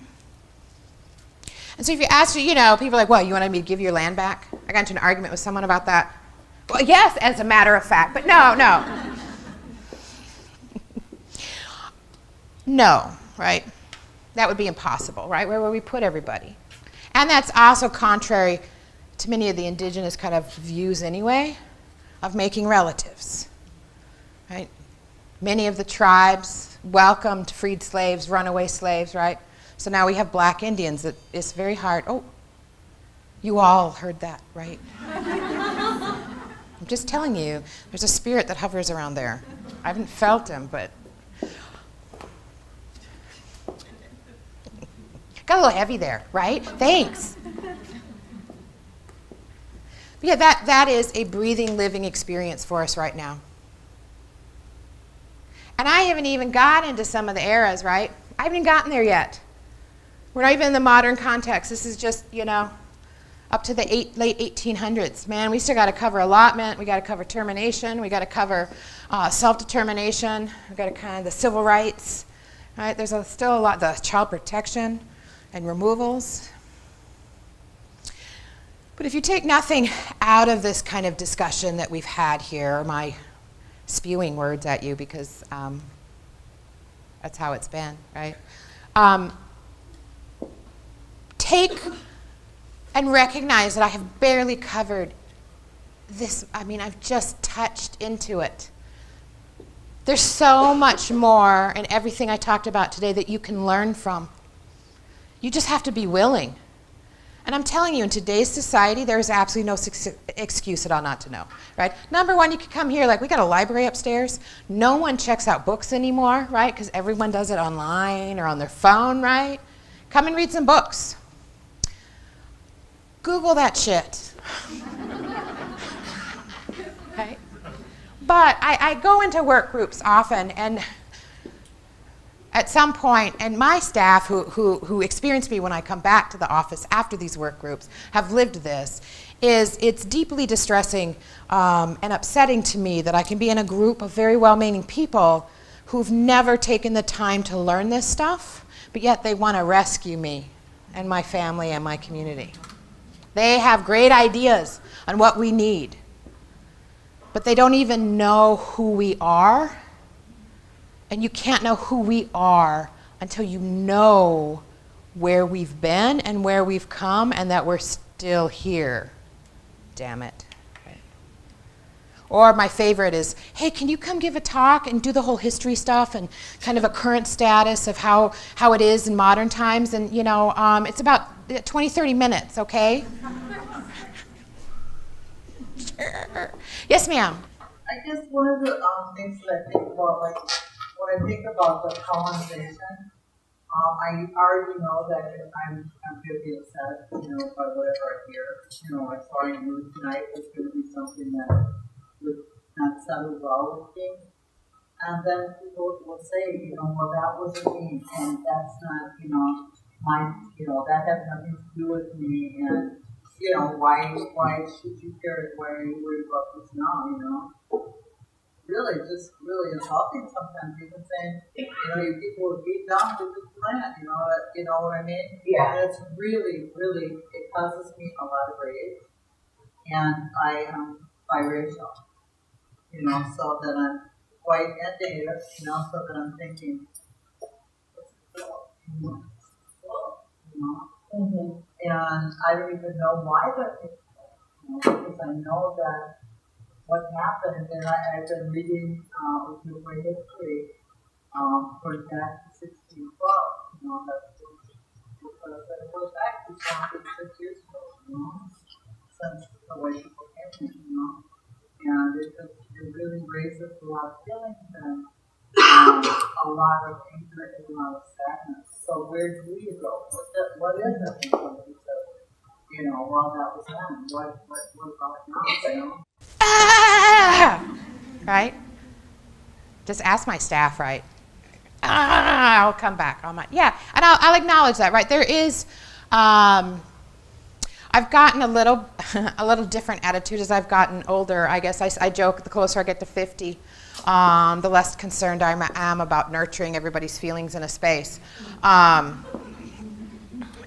And so if you ask, you know, people are like, well, you wanted me to give your land back? I got into an argument with someone about that. Well, yes, as a matter of fact, but no. No, right? That would be impossible, right? Where would we put everybody? And that's also contrary to many of the indigenous kind of views anyway, of making relatives, right? Many of the tribes welcomed freed slaves, runaway slaves, right? So now we have black Indians. It's very hard. Oh, you all heard that, right? I'm just telling you, there's a spirit that hovers around there. I haven't felt him, but got a little heavy there, right? Thanks. But yeah, that is a breathing, living experience for us right now. And I haven't even gotten into some of the eras, right? I haven't even gotten there yet. We're not even in the modern context. This is just, you know, up to the late 1800s. Man, we still got to cover allotment. We got to cover termination. We got to cover self-determination. We got to kind of the civil rights, right? There's still a lot, the child protection and removals. But if you take nothing out of this kind of discussion that we've had here, or my spewing words at you because that's how it's been, right? Take and recognize that I have barely covered this. I mean, I've just touched into it. There's so much more in everything I talked about today that you can learn from. You just have to be willing. And I'm telling you, in today's society, there is absolutely no excuse at all not to know, right? Number one, you could come here, like we got a library upstairs. No one checks out books anymore, right? Because everyone does it online or on their phone, right? Come and read some books. Google that shit. Okay? But I go into work groups often, and at some point, and my staff who experience me when I come back to the office after these work groups have lived this, is it's deeply distressing and upsetting to me that I can be in a group of very well-meaning people who've never taken the time to learn this stuff, but yet they want to rescue me and my family and my community. They have great ideas on what we need, but they don't even know who we are. And you can't know who we are until you know where we've been and where we've come and that we're still here. damn it. Right. Or my favorite is, hey, can you come give a talk and do the whole history stuff and kind of a current status of how it is in modern times? And, it's about 20, 30 minutes, okay? Sure. Yes, ma'am.
I guess one of the things that I think about, like, when I think about the colonization, I already know that I'm going to be upset, by whatever I hear. I saw in you tonight was going to be something that would not settle well with me. And then people will say, well, that wasn't me, and that's not, that has nothing to do with me, and, why should you care? Why are you worried about this now, Really, just really insulting sometimes, even saying, you people would beat down with this plant, you know what I mean? Yeah. And it's really, really, it causes me a lot of rage. And I am biracial, so that I'm white and native, so that I'm thinking, Mm-hmm. And I don't even know why they're thinking, because I know that what happened, and I've been reading with my history going back to 1612, that's because it goes back to 26 years ago, since the white people came in, and it really raises a lot of feelings and a lot of anger and a lot of sadness. So where do you go? What is it? Well, that was them. What about now?
Right? Just ask my staff, right? I'll come back. Yeah, and I'll acknowledge that, right? There is, I've gotten a little different attitude as I've gotten older. I guess I joke, the closer I get to 50, the less concerned I am about nurturing everybody's feelings in a space.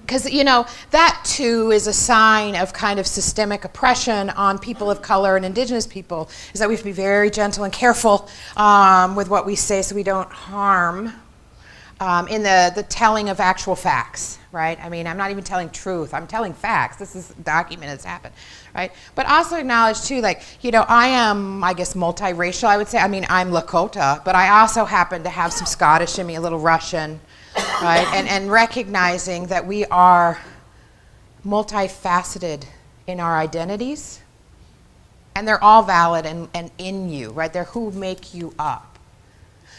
Because, that too is a sign of kind of systemic oppression on people of color and indigenous people, is that we have to be very gentle and careful with what we say so we don't harm in the telling of actual facts, right? I mean, I'm not even telling truth. I'm telling facts. This is documented, it's happened, right? But also acknowledge too, like, I am, I guess, multiracial, I would say. I mean, I'm Lakota, but I also happen to have some Scottish in me, a little Russian, right? And recognizing that we are multifaceted in our identities, and they're all valid and in you, right? They're who make you up.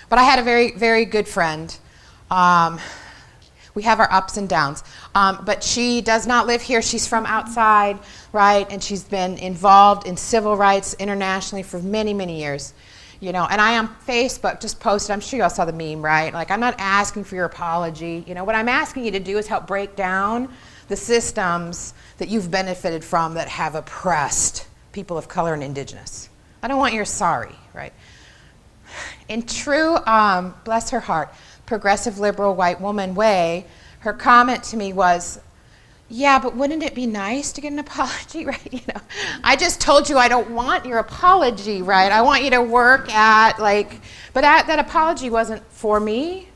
But I had a very, very good friend. We have our ups and downs, but she does not live here. She's from outside, right? And she's been involved in civil rights internationally for many, many years. And I on Facebook just posted, I'm sure you all saw the meme, right? Like, I'm not asking for your apology. What I'm asking you to do is help break down the systems that you've benefited from that have oppressed people of color and indigenous. I don't want your sorry, right? In true, bless her heart, progressive liberal white woman way, her comment to me was, yeah, but wouldn't it be nice to get an apology, right? I just told you I don't want your apology, right? I want you to work at, but that apology wasn't for me.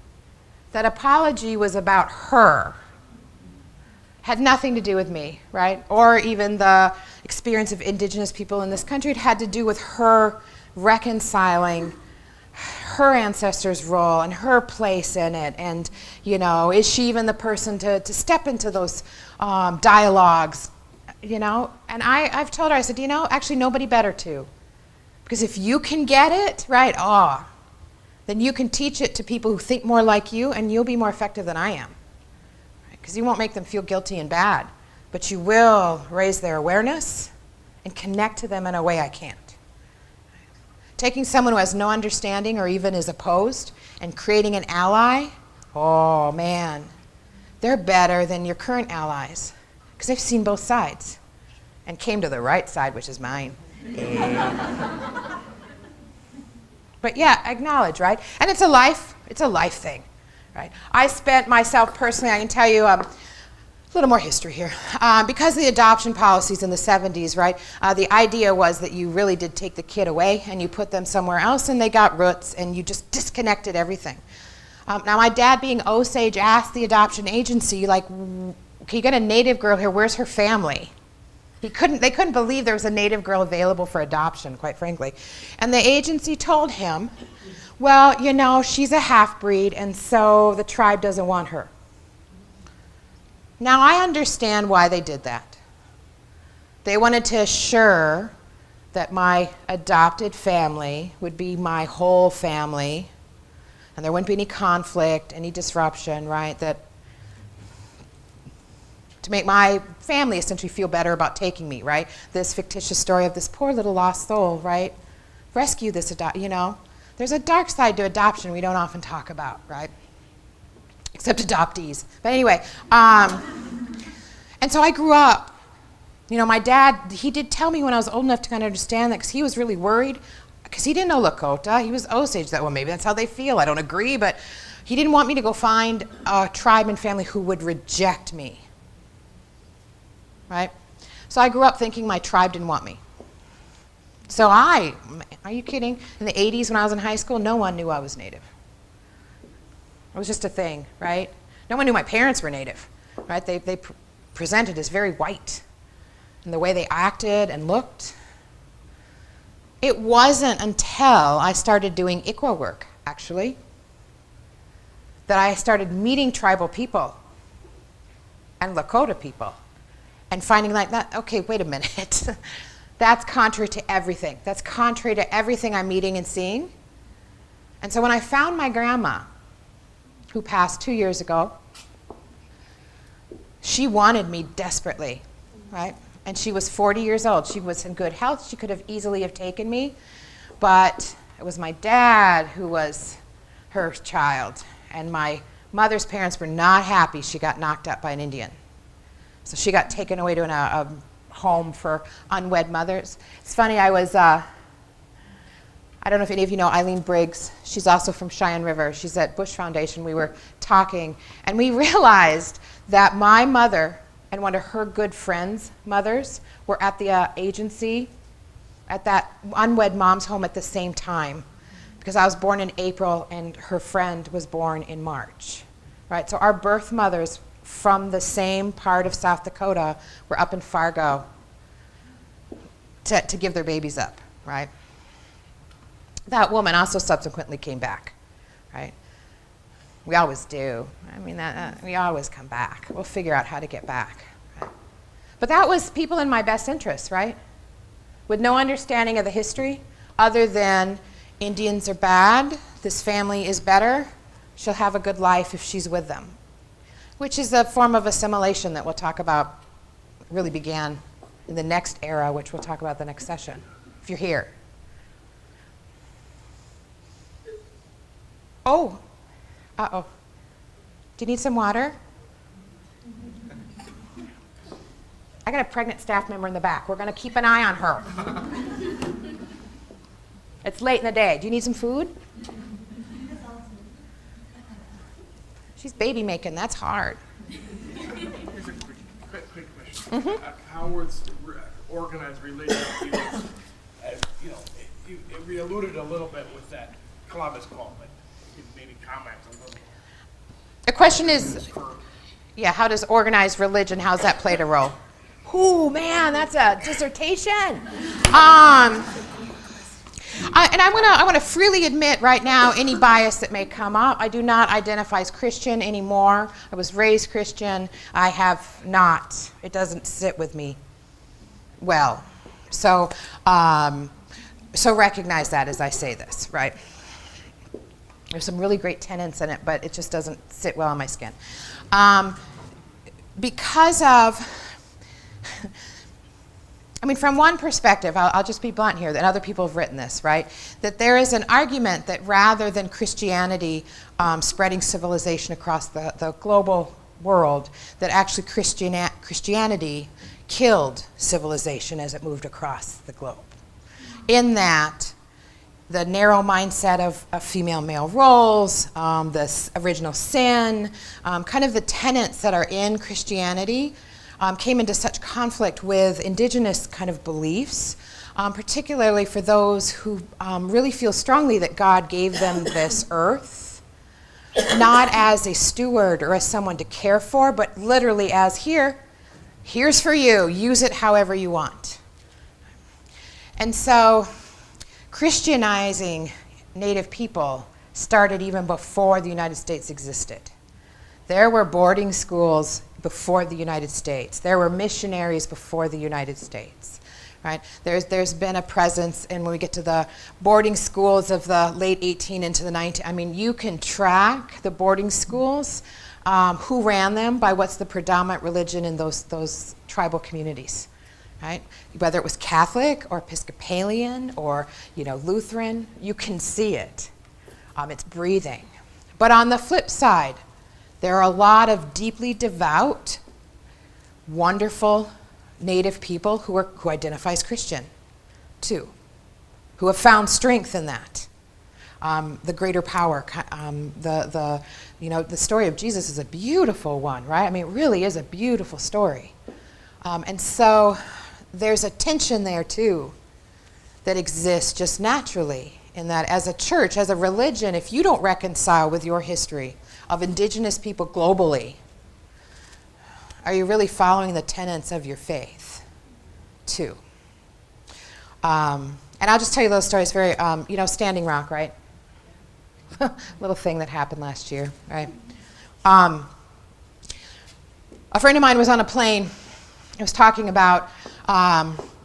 That apology was about her. Had nothing to do with me, right? Or even the experience of indigenous people in this country. It had to do with her reconciling her ancestors' role and her place in it, and is she even the person to step into those dialogues, and I've told her, I said, actually nobody better to, because if you can get it, right, then you can teach it to people who think more like you, and you'll be more effective than I am, because you won't make them feel guilty and bad, but you will raise their awareness and connect to them in a way I can't. Taking someone who has no understanding or even is opposed and creating an ally, oh man, they're better than your current allies because they've seen both sides and came to the right side, which is mine. But yeah, acknowledge, right? And it's a life thing, right? I spent myself personally, I can tell you, a little more history here. Because of the adoption policies in the 70s, right, the idea was that you really did take the kid away and you put them somewhere else and they got roots and you just disconnected everything. Now my dad being Osage asked the adoption agency, like, okay, you got a native girl here, where's her family? They couldn't believe there was a native girl available for adoption, quite frankly. And the agency told him, well, you know, she's a half-breed, and so the tribe doesn't want her. Now, I understand why they did that. They wanted to assure that my adopted family would be my whole family, and there wouldn't be any conflict, any disruption, right? That to make my family essentially feel better about taking me, right? This fictitious story of this poor little lost soul, right? Rescue this, you know. There's a dark side to adoption we don't often talk about, right? Except adoptees. But anyway, and so I grew up. You know, my dad, he did tell me when I was old enough to kind of understand that, because he was really worried, because he didn't know Lakota. He was Osage. That, well, maybe that's how they feel. I don't agree, but he didn't want me to go find a tribe and family who would reject me. Right? So I grew up thinking my tribe didn't want me. So are you kidding? In the 80s when I was in high school, no one knew I was Native. It was just a thing, right? No one knew my parents were Native, right? They presented as very white in the way they acted and looked. It wasn't until I started doing ICWA work, actually, that I started meeting tribal people and Lakota people. And finding like that, okay, wait a minute. That's contrary to everything. That's contrary to everything I'm meeting and seeing. And so when I found my grandma, who passed 2 years ago, she wanted me desperately, right? And she was 40 years old. She was in good health. She could have easily have taken me. But it was my dad who was her child. And my mother's parents were not happy she got knocked up by an Indian. So she got taken away to a home for unwed mothers. It's funny, I don't know if any of you know Eileen Briggs. She's also from Cheyenne River. She's at Bush Foundation. We were talking, and we realized that my mother and one of her good friends' mothers were at the agency, at that unwed mom's home at the same time, because I was born in April and her friend was born in March, right? So our birth mothers from the same part of South Dakota were up in Fargo to give their babies up, right? That woman also subsequently came back, right? We always do. I mean, we always come back. We'll figure out how to get back. Right? But that was people in my best interests, right? With no understanding of the history other than Indians are bad, this family is better, she'll have a good life if she's with them. Which is a form of assimilation that we'll talk about, really began in the next era, which we'll talk about the next session, if you're here. Oh, uh-oh. Do you need some water? I got a pregnant staff member in the back. We're going to keep an eye on her. It's late in the day. Do you need some food? She's baby making. That's hard.
Here's a quick question. How was organized religion used? You know, we alluded a little bit with that Columbus call, but maybe comment a little.
The question is, yeah, how does organized religion, how's that played a role? Ooh, man, that's a dissertation. And I want to freely admit right now any bias that may come up. I do not identify as Christian anymore. I was raised Christian. I have not. It doesn't sit with me well. So recognize that as I say this, right? There's some really great tenets in it, but it just doesn't sit well on my skin. Because of... I mean, from one perspective, I'll just be blunt here, that other people have written this, right? That there is an argument that rather than Christianity spreading civilization across the global world, that actually Christianity killed civilization as it moved across the globe. In that, the narrow mindset of female-male roles, the original sin, kind of the tenets that are in Christianity, came into such conflict with indigenous kind of beliefs, particularly for those who really feel strongly that God gave them this earth, not as a steward or as someone to care for, but literally as here, Here's for you. Use it however you want. And so Christianizing Native people started even before the United States existed. There were boarding schools before the United States. There were missionaries before the United States. Right? There's been a presence, and when we get to the boarding schools of the late 18 into the 19, I mean, you can track the boarding schools, who ran them by what's the predominant religion in those tribal communities, right? Whether it was Catholic or Episcopalian or Lutheran, you can see it. It's breathing. But on the flip side, there are a lot of deeply devout, wonderful Native people who identify as Christian, too, who have found strength in that. The greater power, the story of Jesus is a beautiful one, right? I mean, it really is a beautiful story. And so there's a tension there, too, that exists just naturally in that as a church, as a religion, if you don't reconcile with your history of indigenous people globally, are you really following the tenets of your faith, too? And I'll just tell you those stories very, Standing Rock, right? Little thing that happened last year, right? A friend of mine was on a plane. He was talking about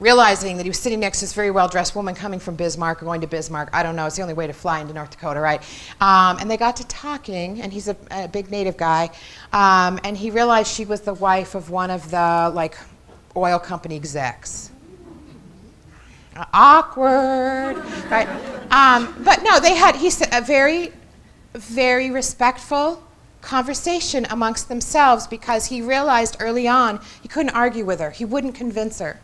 realizing that he was sitting next to this very well-dressed woman coming from Bismarck or going to Bismarck. I don't know. It's the only way to fly into North Dakota, right? And they got to talking, and he's a big Native guy, and he realized she was the wife of one of the, oil company execs. Awkward, right? But no, he said, a very, very respectful conversation amongst themselves because he realized early on he couldn't argue with her. He wouldn't convince her.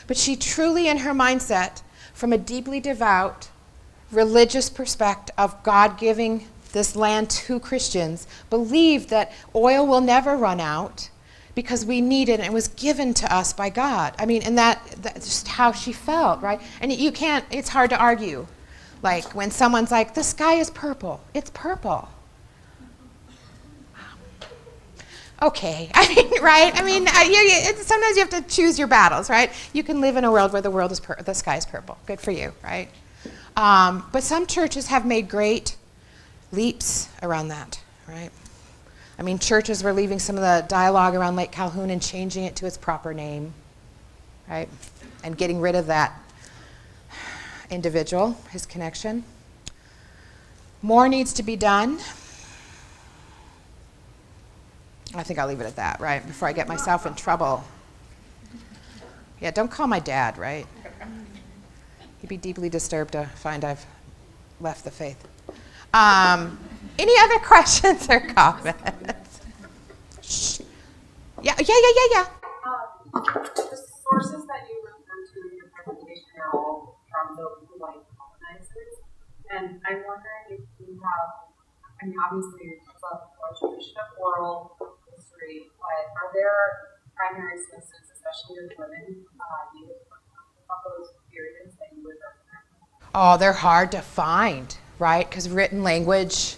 But she truly, in her mindset, from a deeply devout, religious perspective of God giving this land to Christians, believed that oil will never run out because we need it and it was given to us by God. I mean, and that's just how she felt, right? And it's hard to argue. Like when someone's like, the sky is purple. It's purple. Okay, right? Sometimes you have to choose your battles, right? You can live in a world where the sky is purple. Good for you, right? But some churches have made great leaps around that, right? I mean, churches were leaving some of the dialogue around Lake Calhoun and changing it to its proper name, right? And getting rid of that individual, his connection. More needs to be done. I think I'll leave it at that, right? Before I get myself in trouble. Yeah, don't call my dad, right? He'd be deeply disturbed to find I've left the faith. Any other questions or comments? Shh. Yeah.
The sources that you refer to in your presentation are all from the white colonizers. And I'm wondering if you have, obviously it's a tradition of oral history, but are there primary sources, especially with women, needed of those periods that you would recommend?
Oh, they're hard to find, right? Because written language,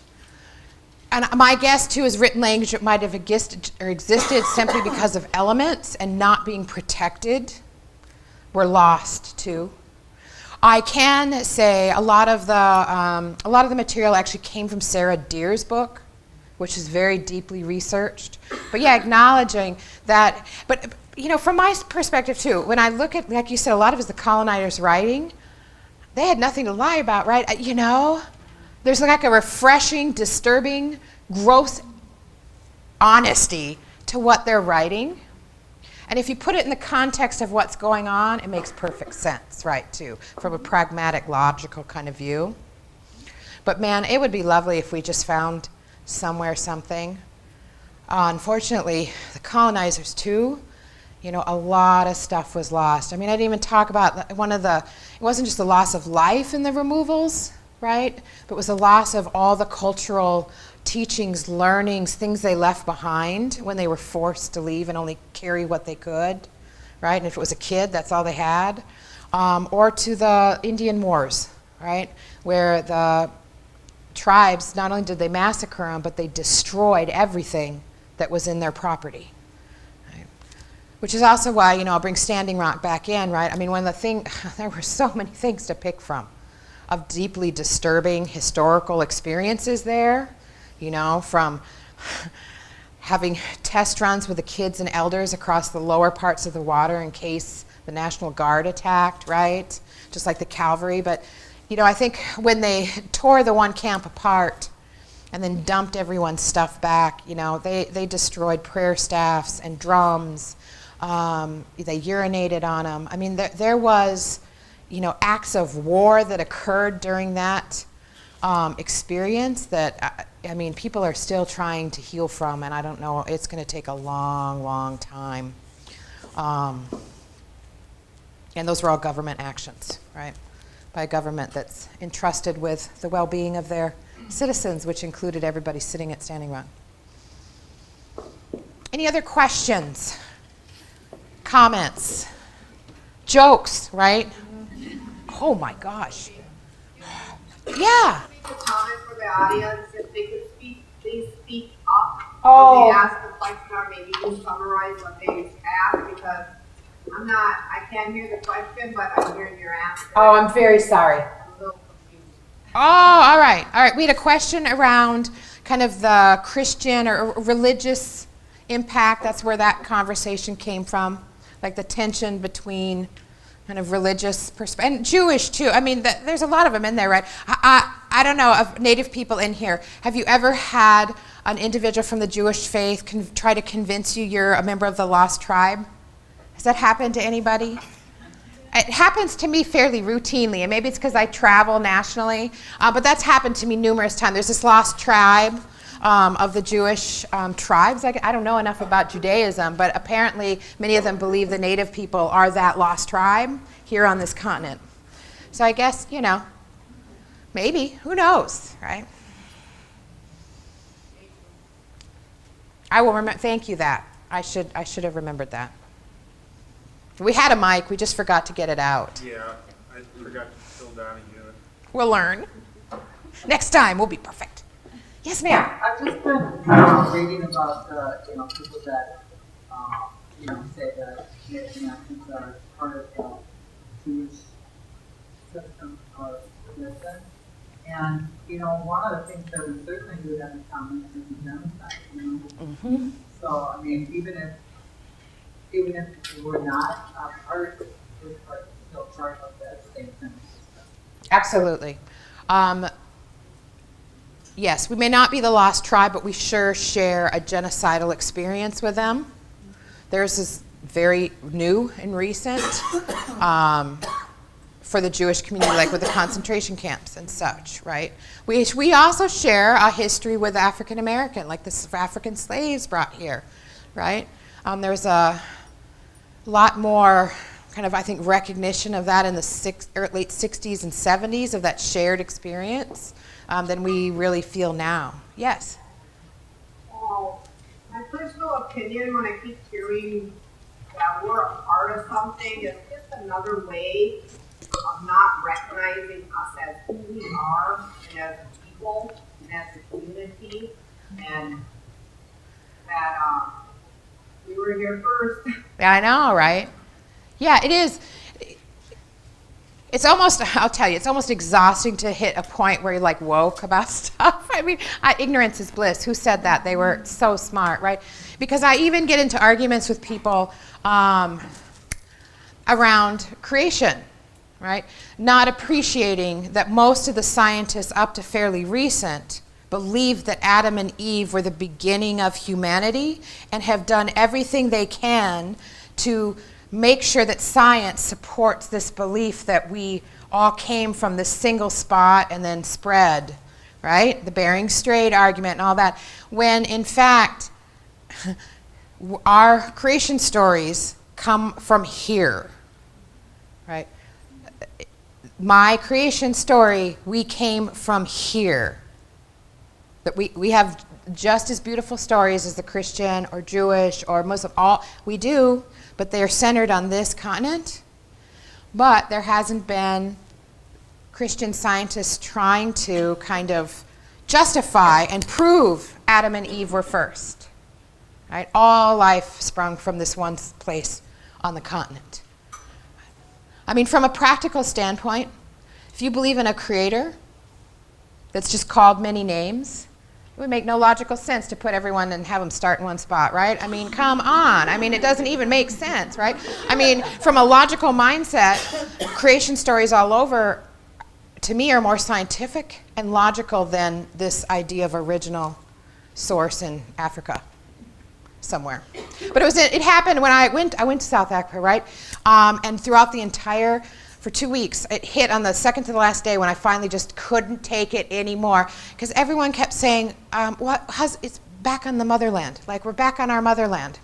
and my guess too is written language that might have existed simply because of elements and not being protected were lost too. I can say a lot of the material actually came from Sarah Deer's book, which is very deeply researched. But yeah, acknowledging that. But from my perspective too, when I look at, like you said, a lot of it is the colonizers' writing. They had nothing to lie about, right? There's like a refreshing, disturbing, gross honesty to what they're writing. And if you put it in the context of what's going on, it makes perfect sense, right, too, from a pragmatic, logical kind of view. But man, it would be lovely if we just found somewhere something. Unfortunately, the colonizers too, a lot of stuff was lost. I didn't even talk about it wasn't just the loss of life in the removals, right? But it was the loss of all the cultural teachings, learnings, things they left behind when they were forced to leave and only carry what they could, right? And if it was a kid, that's all they had. Or to the Indian Wars, right? Where the tribes, not only did they massacre them, but they destroyed everything that was in their property. Right? which is also why, I'll bring Standing Rock back in, right? I mean, there were so many things to pick from of deeply disturbing historical experiences there, from having test runs with the kids and elders across the lower parts of the water in case the National Guard attacked, right? Just like the cavalry. But, I think when they tore the one camp apart and then dumped everyone's stuff back, they destroyed prayer staffs and drums. They urinated on them. I mean, there was, acts of war that occurred during that experience that, people are still trying to heal from, and I don't know, it's going to take a long, long time. And those were all government actions, right? By a government that's entrusted with the well-being of their citizens, which included everybody sitting at Standing Rock. Any other questions? Comments? Jokes, right? Oh my gosh. Yeah.
A comment for the audience, if they could speak, please speak up.
Oh.
When they ask the question, or maybe you summarize what they asked, because I can't hear the question, but I'm hearing your answer.
Oh, I'm very sorry.
I'm a little confused.
Oh, all right. All right. We had a question around kind of the Christian or religious impact. That's where that conversation came from, like the tension between kind of religious perspective, and Jewish too. I mean, there's a lot of them in there, right? I don't know, of Native people in here, have you ever had an individual from the Jewish faith try to convince you you're a member of the lost tribe? Has that happened to anybody? It happens to me fairly routinely, and maybe it's because I travel nationally, but that's happened to me numerous times. There's this lost tribe of the Jewish tribes. I don't know enough about Judaism, but apparently many of them believe the native people are that lost tribe here on this continent. So I guess, maybe, who knows, right? I will remember, thank you that. I should have remembered that. We had a mic, we just forgot to get it out.
Yeah, I forgot to fill down a unit.
We'll learn. Next time, we'll be perfect. Yes, ma'am.
I've just been reading about people that say that Native Americans are part of the Jewish system of religion, and one of the things that we certainly do have in common is the genocide.
Mm-hmm.
So I mean, even if we're not part, we're still part of that same system.
Absolutely. Yes, we may not be the lost tribe, but we sure share a genocidal experience with them. Theirs is very new and recent for the Jewish community, like with the concentration camps and such, right? We also share a history with African American, like the African slaves brought here, right? There's a lot more kind of, I think, recognition of that in the late 60s and 70s of that shared experience than we really feel now. Yes?
My personal opinion, when I keep hearing that we're a part of something, is just another way of not recognizing us as who we are, and as a people, and as a community, and that we were here first.
Yeah, I know, right? Yeah, it is. It's almost, I'll tell you, it's almost exhausting to hit a point where you're like woke about stuff. I mean, ignorance is bliss. Who said that? They were so smart, right? Because I even get into arguments with people around creation, right? Not appreciating that most of the scientists up to fairly recent believed that Adam and Eve were the beginning of humanity and have done everything they can to make sure that science supports this belief that we all came from this single spot and then spread, right? The Bering Strait argument and all that. When in fact, our creation stories come from here, right? My creation story, we came from here. That we have just as beautiful stories as the Christian or Jewish or Muslim, all we do, but they are centered on this continent. But there hasn't been Christian scientists trying to kind of justify and prove Adam and Eve were first. right? All life sprung from this one place on the continent. I mean, from a practical standpoint, if you believe in a creator that's just called many names, it would make no logical sense to put everyone and have them start in one spot, right? I mean, come on. I mean, it doesn't even make sense, right? I mean, from a logical mindset, creation stories all over, to me, are more scientific and logical than this idea of original source in Africa somewhere. But it happened when I went to South Africa, right? And throughout the entire, for 2 weeks, it hit on the second to the last day when I finally just couldn't take it anymore, because everyone kept saying, it's back on the motherland, like we're back on our motherland,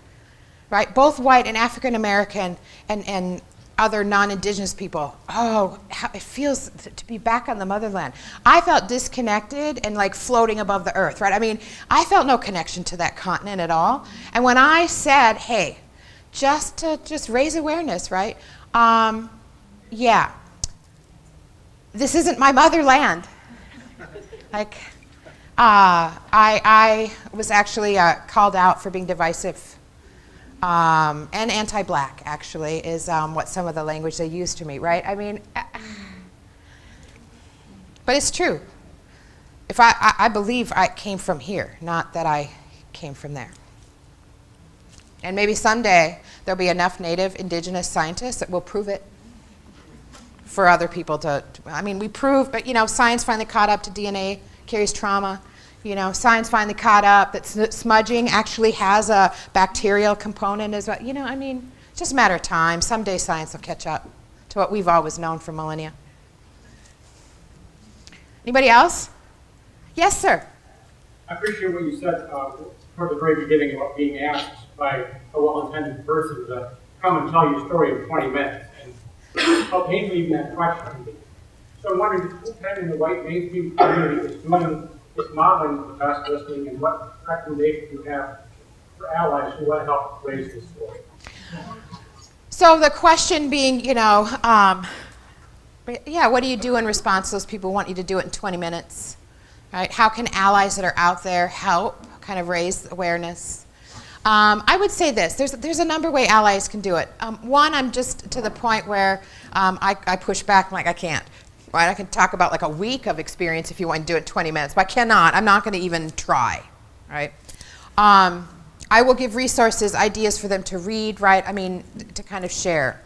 right? Both white and African American and other non-Indigenous people. Oh, how it feels to be back on the motherland. I felt disconnected and like floating above the earth, right? I mean, I felt no connection to that continent at all. And when I said, hey, just raise awareness, right? Yeah, this isn't my motherland. Like, I was actually called out for being divisive. And anti-black, actually, is what some of the language they use to me, right? I mean, but it's true. If I believe I came from here, not that I came from there. And maybe someday there'll be enough native indigenous scientists that will prove it for other people to, I mean, we prove, but science finally caught up to DNA carries trauma. Science finally caught up that smudging actually has a bacterial component as well. I mean, it's just a matter of time. Someday science will catch up to what we've always known for millennia. Anybody else? Yes, sir.
I appreciate what you said toward the very beginning about being asked by a well-intended person to come and tell your story in 20 minutes, and how painful even that question can be. So I'm wondering who in the white mainstream community is modeling the best listening, and what recommendations you have for allies who want to help raise this story?
So the question being, what do you do in response to those people who want you to do it in 20 minutes? Right? How can allies that are out there help kind of raise awareness? I would say this. There's a number of ways allies can do it. One, I'm just to the point where I push back. I'm like, I can't. Right? I can talk about like a week of experience if you want to do it in 20 minutes, but I cannot. I'm not going to even try. Right? I will give resources, ideas for them to read, right? I mean, to kind of share.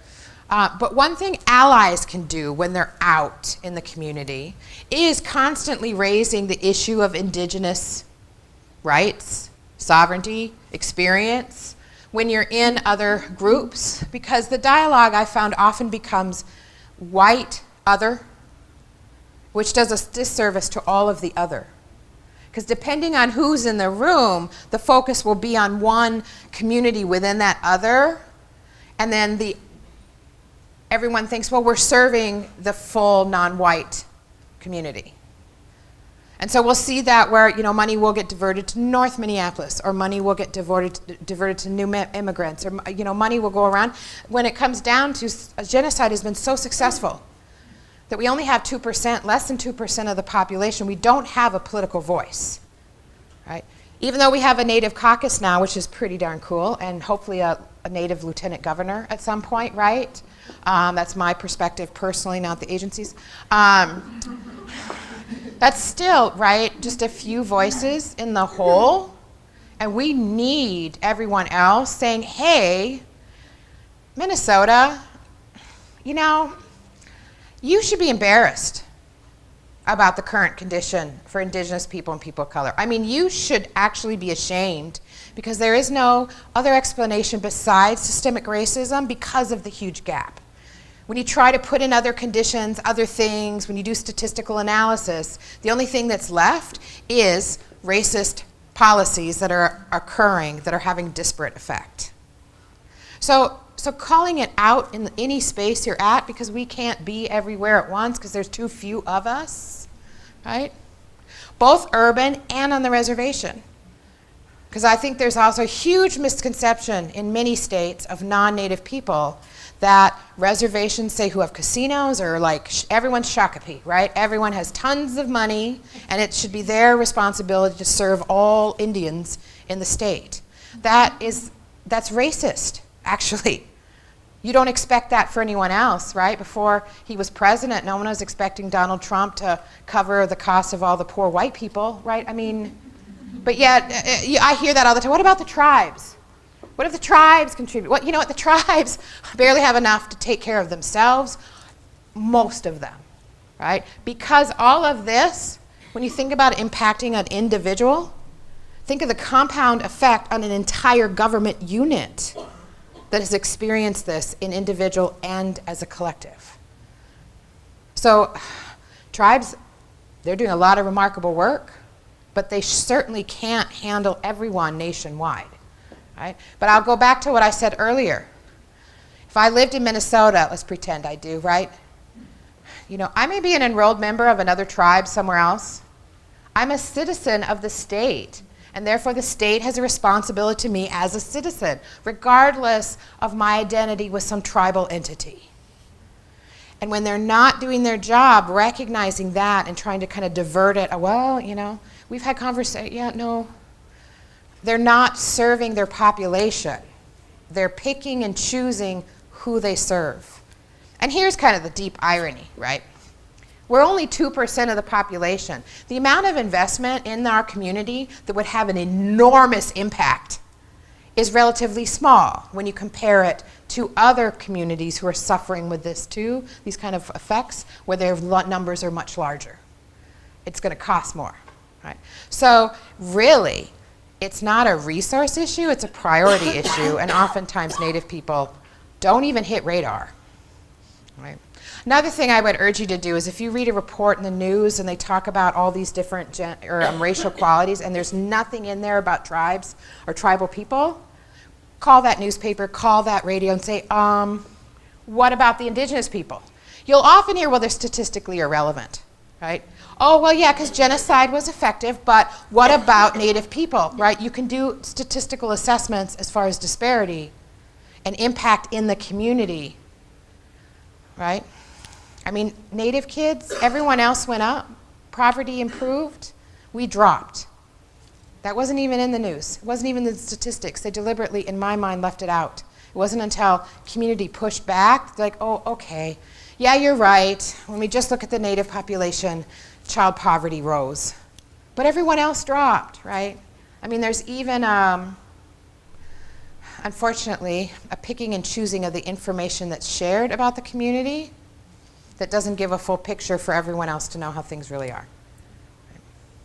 But one thing allies can do when they're out in the community is constantly raising the issue of Indigenous rights, sovereignty, experience, when you're in other groups, because the dialogue I found often becomes white other, which does a disservice to all of the other. Because depending on who's in the room, the focus will be on one community within that other, and then everyone thinks, well, we're serving the full non-white community. And so we'll see that where money will get diverted to North Minneapolis, or money will get diverted to new immigrants, or money will go around. When it comes down to genocide has been so successful that we only have 2%, less than 2% of the population. We don't have a political voice, right? Even though we have a native caucus now, which is pretty darn cool, and hopefully a native lieutenant governor at some point, right? That's my perspective personally, not the agency's. That's still, right, just a few voices in the whole, and we need everyone else saying, hey, Minnesota, you should be embarrassed about the current condition for Indigenous people and people of color. I mean, you should actually be ashamed, because there is no other explanation besides systemic racism because of the huge gap. When you try to put in other conditions, other things, when you do statistical analysis, the only thing that's left is racist policies that are occurring that are having disparate effect. So calling it out in any space you're at, because we can't be everywhere at once because there's too few of us, right? Both urban and on the reservation. Because I think there's also a huge misconception in many states of non-native people that reservations, say, who have casinos, or like everyone's Shakopee, right? Everyone has tons of money, and it should be their responsibility to serve all Indians in the state. That's racist, actually. You don't expect that for anyone else, right? Before he was president, no one was expecting Donald Trump to cover the cost of all the poor white people, right? I mean, but yet, I hear that all the time. What about the tribes? What if the tribes contribute? What, you know what, the tribes barely have enough to take care of themselves, most of them, right? Because all of this, when you think about impacting an individual, think of the compound effect on an entire government unit that has experienced this in individual and as a collective. So tribes, they're doing a lot of remarkable work, but they certainly can't handle everyone nationwide, right? But I'll go back to what I said earlier. If I lived in Minnesota, let's pretend I do, right? You know, I may be an enrolled member of another tribe somewhere else. I'm a citizen of the state, and therefore the state has a responsibility to me as a citizen, regardless of my identity with some tribal entity. And when they're not doing their job, recognizing that and trying to kind of divert it, well, you know, we've had conversations, yeah, no. They're not serving their population. They're picking and choosing who they serve. And here's kind of the deep irony, right? We're only 2% of the population. The amount of investment in our community that would have an enormous impact is relatively small when you compare it to other communities who are suffering with this too, these kind of effects, where their numbers are much larger. It's going to cost more, right? So really, it's not a resource issue, it's a priority issue, and oftentimes Native people don't even hit radar, right? Another thing I would urge you to do is if you read a report in the news and they talk about all these different racial qualities and there's nothing in there about tribes or tribal people, call that newspaper, call that radio and say, what about the indigenous people? You'll often hear, well, they're statistically irrelevant, right? Oh, well, yeah, because genocide was effective, but what about Native people, right? You can do statistical assessments as far as disparity and impact in the community, right? I mean, Native kids, everyone else went up, poverty improved, we dropped. That wasn't even in the news. It wasn't even in the statistics. They deliberately, in my mind, left it out. It wasn't until community pushed back, like, oh, okay, yeah, you're right. When we just look at the Native population, child poverty rose. But everyone else dropped, right? I mean, there's even, unfortunately, a picking and choosing of the information that's shared about the community that doesn't give a full picture for everyone else to know how things really are.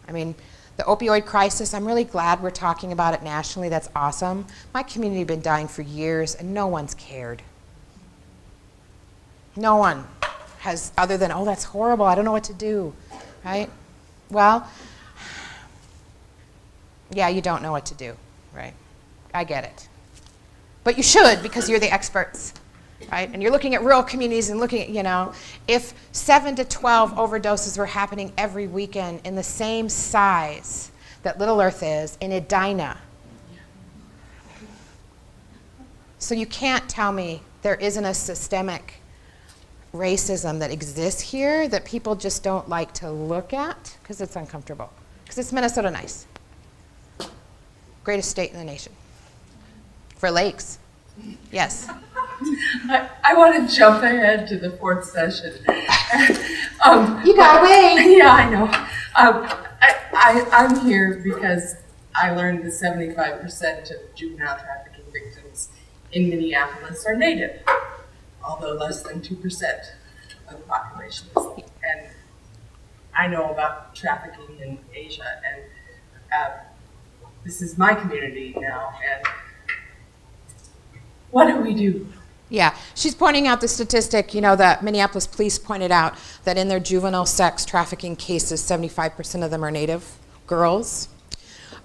I mean, the opioid crisis, I'm really glad we're talking about it nationally. That's awesome. My community has been dying for years, and no one's cared. No one has, other than, oh, that's horrible, I don't know what to do, right? Well, yeah, you don't know what to do, right? I get it. But you should, because you're the experts, right? And you're looking at rural communities and looking at, you know, if 7 to 12 overdoses were happening every weekend in the same size that Little Earth is in Edina. So you can't tell me there isn't a systemic racism that exists here that people just don't like to look at because it's uncomfortable. Because it's Minnesota nice. Greatest state in the nation. For lakes. Yes.
I want to jump ahead to the fourth session.
You got away.
Yeah, I know. I'm here because I learned that 75% of juvenile trafficking victims in Minneapolis are Native, although less than 2% of the population is. And I know about trafficking in Asia, and this is my community now, and what do we do?
Yeah, she's pointing out the statistic, you know, that Minneapolis police pointed out that in their juvenile sex trafficking cases, 75% of them are Native girls.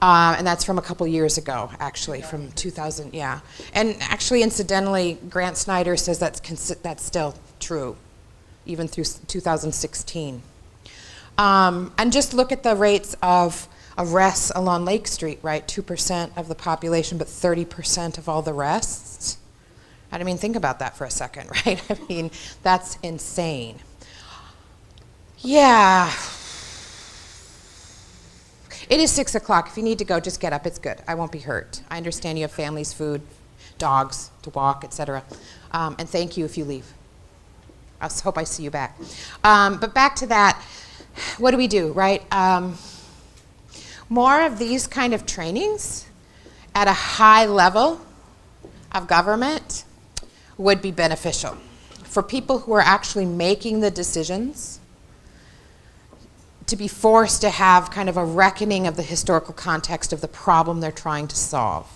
And that's from a couple years ago, actually, from 2000, yeah. And actually, incidentally, Grant Snyder says that's still true, even through 2016. And just look at the rates of arrests along Lake Street, right? 2% of the population, but 30% of all the arrests. I mean, think about that for a second, right? I mean, that's insane. Yeah. It is 6 o'clock. If you need to go, just get up. It's good. I won't be hurt. I understand you have families, food, dogs to walk, etc. And thank you if you leave. I hope I see you back. But back to that, what do we do, right? More of these kind of trainings at a high level of government would be beneficial for people who are actually making the decisions to be forced to have kind of a reckoning of the historical context of the problem they're trying to solve.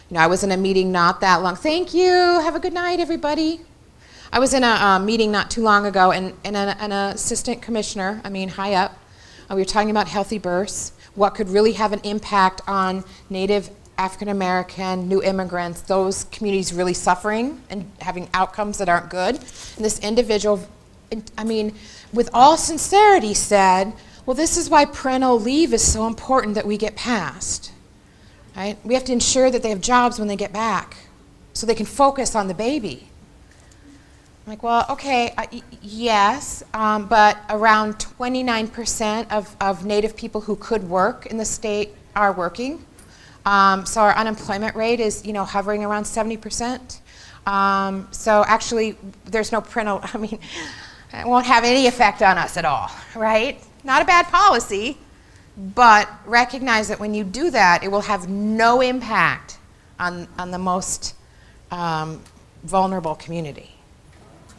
You know, I was in a meeting not that long. Thank you. Have a good night, everybody. I was in a meeting not too long ago, and an assistant commissioner, high up, we were talking about healthy births, what could really have an impact on Native, African American, new immigrants, those communities really suffering and having outcomes that aren't good. And this individual, with all sincerity said, well, this is why parental leave is so important that we get passed. Right? We have to ensure that they have jobs when they get back so they can focus on the baby. I'm like, well, okay, yes, but around 29% of Native people who could work in the state are working. So our unemployment rate is, hovering around 70%. So actually, there's no parental, it won't have any effect on us at all, right? Not a bad policy, but recognize that when you do that, it will have no impact on the most vulnerable community.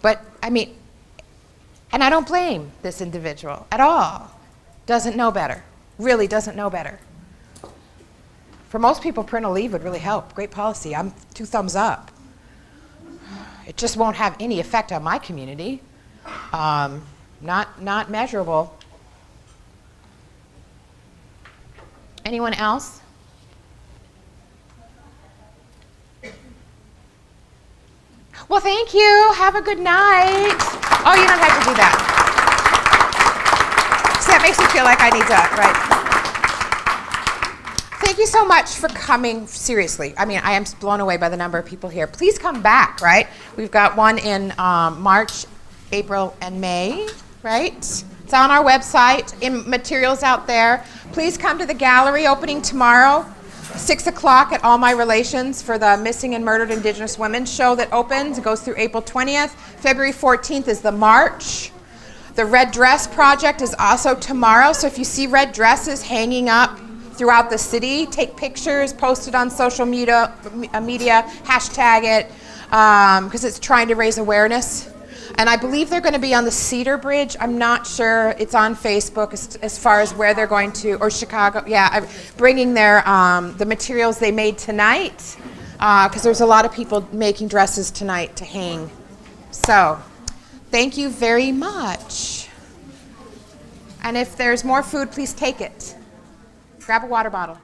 But, and I don't blame this individual at all. Doesn't know better. Really doesn't know better. For most people, parental leave would really help. Great policy. I'm 2 thumbs up. It just won't have any effect on my community. Not measurable. Anyone else? Well, thank you. Have a good night. Oh, you don't have to do that. So that makes me feel like I need to, right? Thank you so much for coming, seriously. I am blown away by the number of people here. Please come back, right? We've got one in March, April, and May, right? It's on our website, in materials out there. Please come to the gallery opening tomorrow. 6 o'clock at All My Relations for the Missing and Murdered Indigenous Women show that opens. It goes through April 20th. February 14th is the march. The Red Dress Project is also tomorrow. So if you see red dresses hanging up throughout the city, take pictures, post it on social media, hashtag it, because it's trying to raise awareness. And I believe they're going to be on the Cedar Bridge. I'm not sure. It's on Facebook as far as where they're going to, or Chicago. Yeah, bringing their the materials they made tonight, because there's a lot of people making dresses tonight to hang. So, thank you very much. And if there's more food, please take it. Grab a water bottle.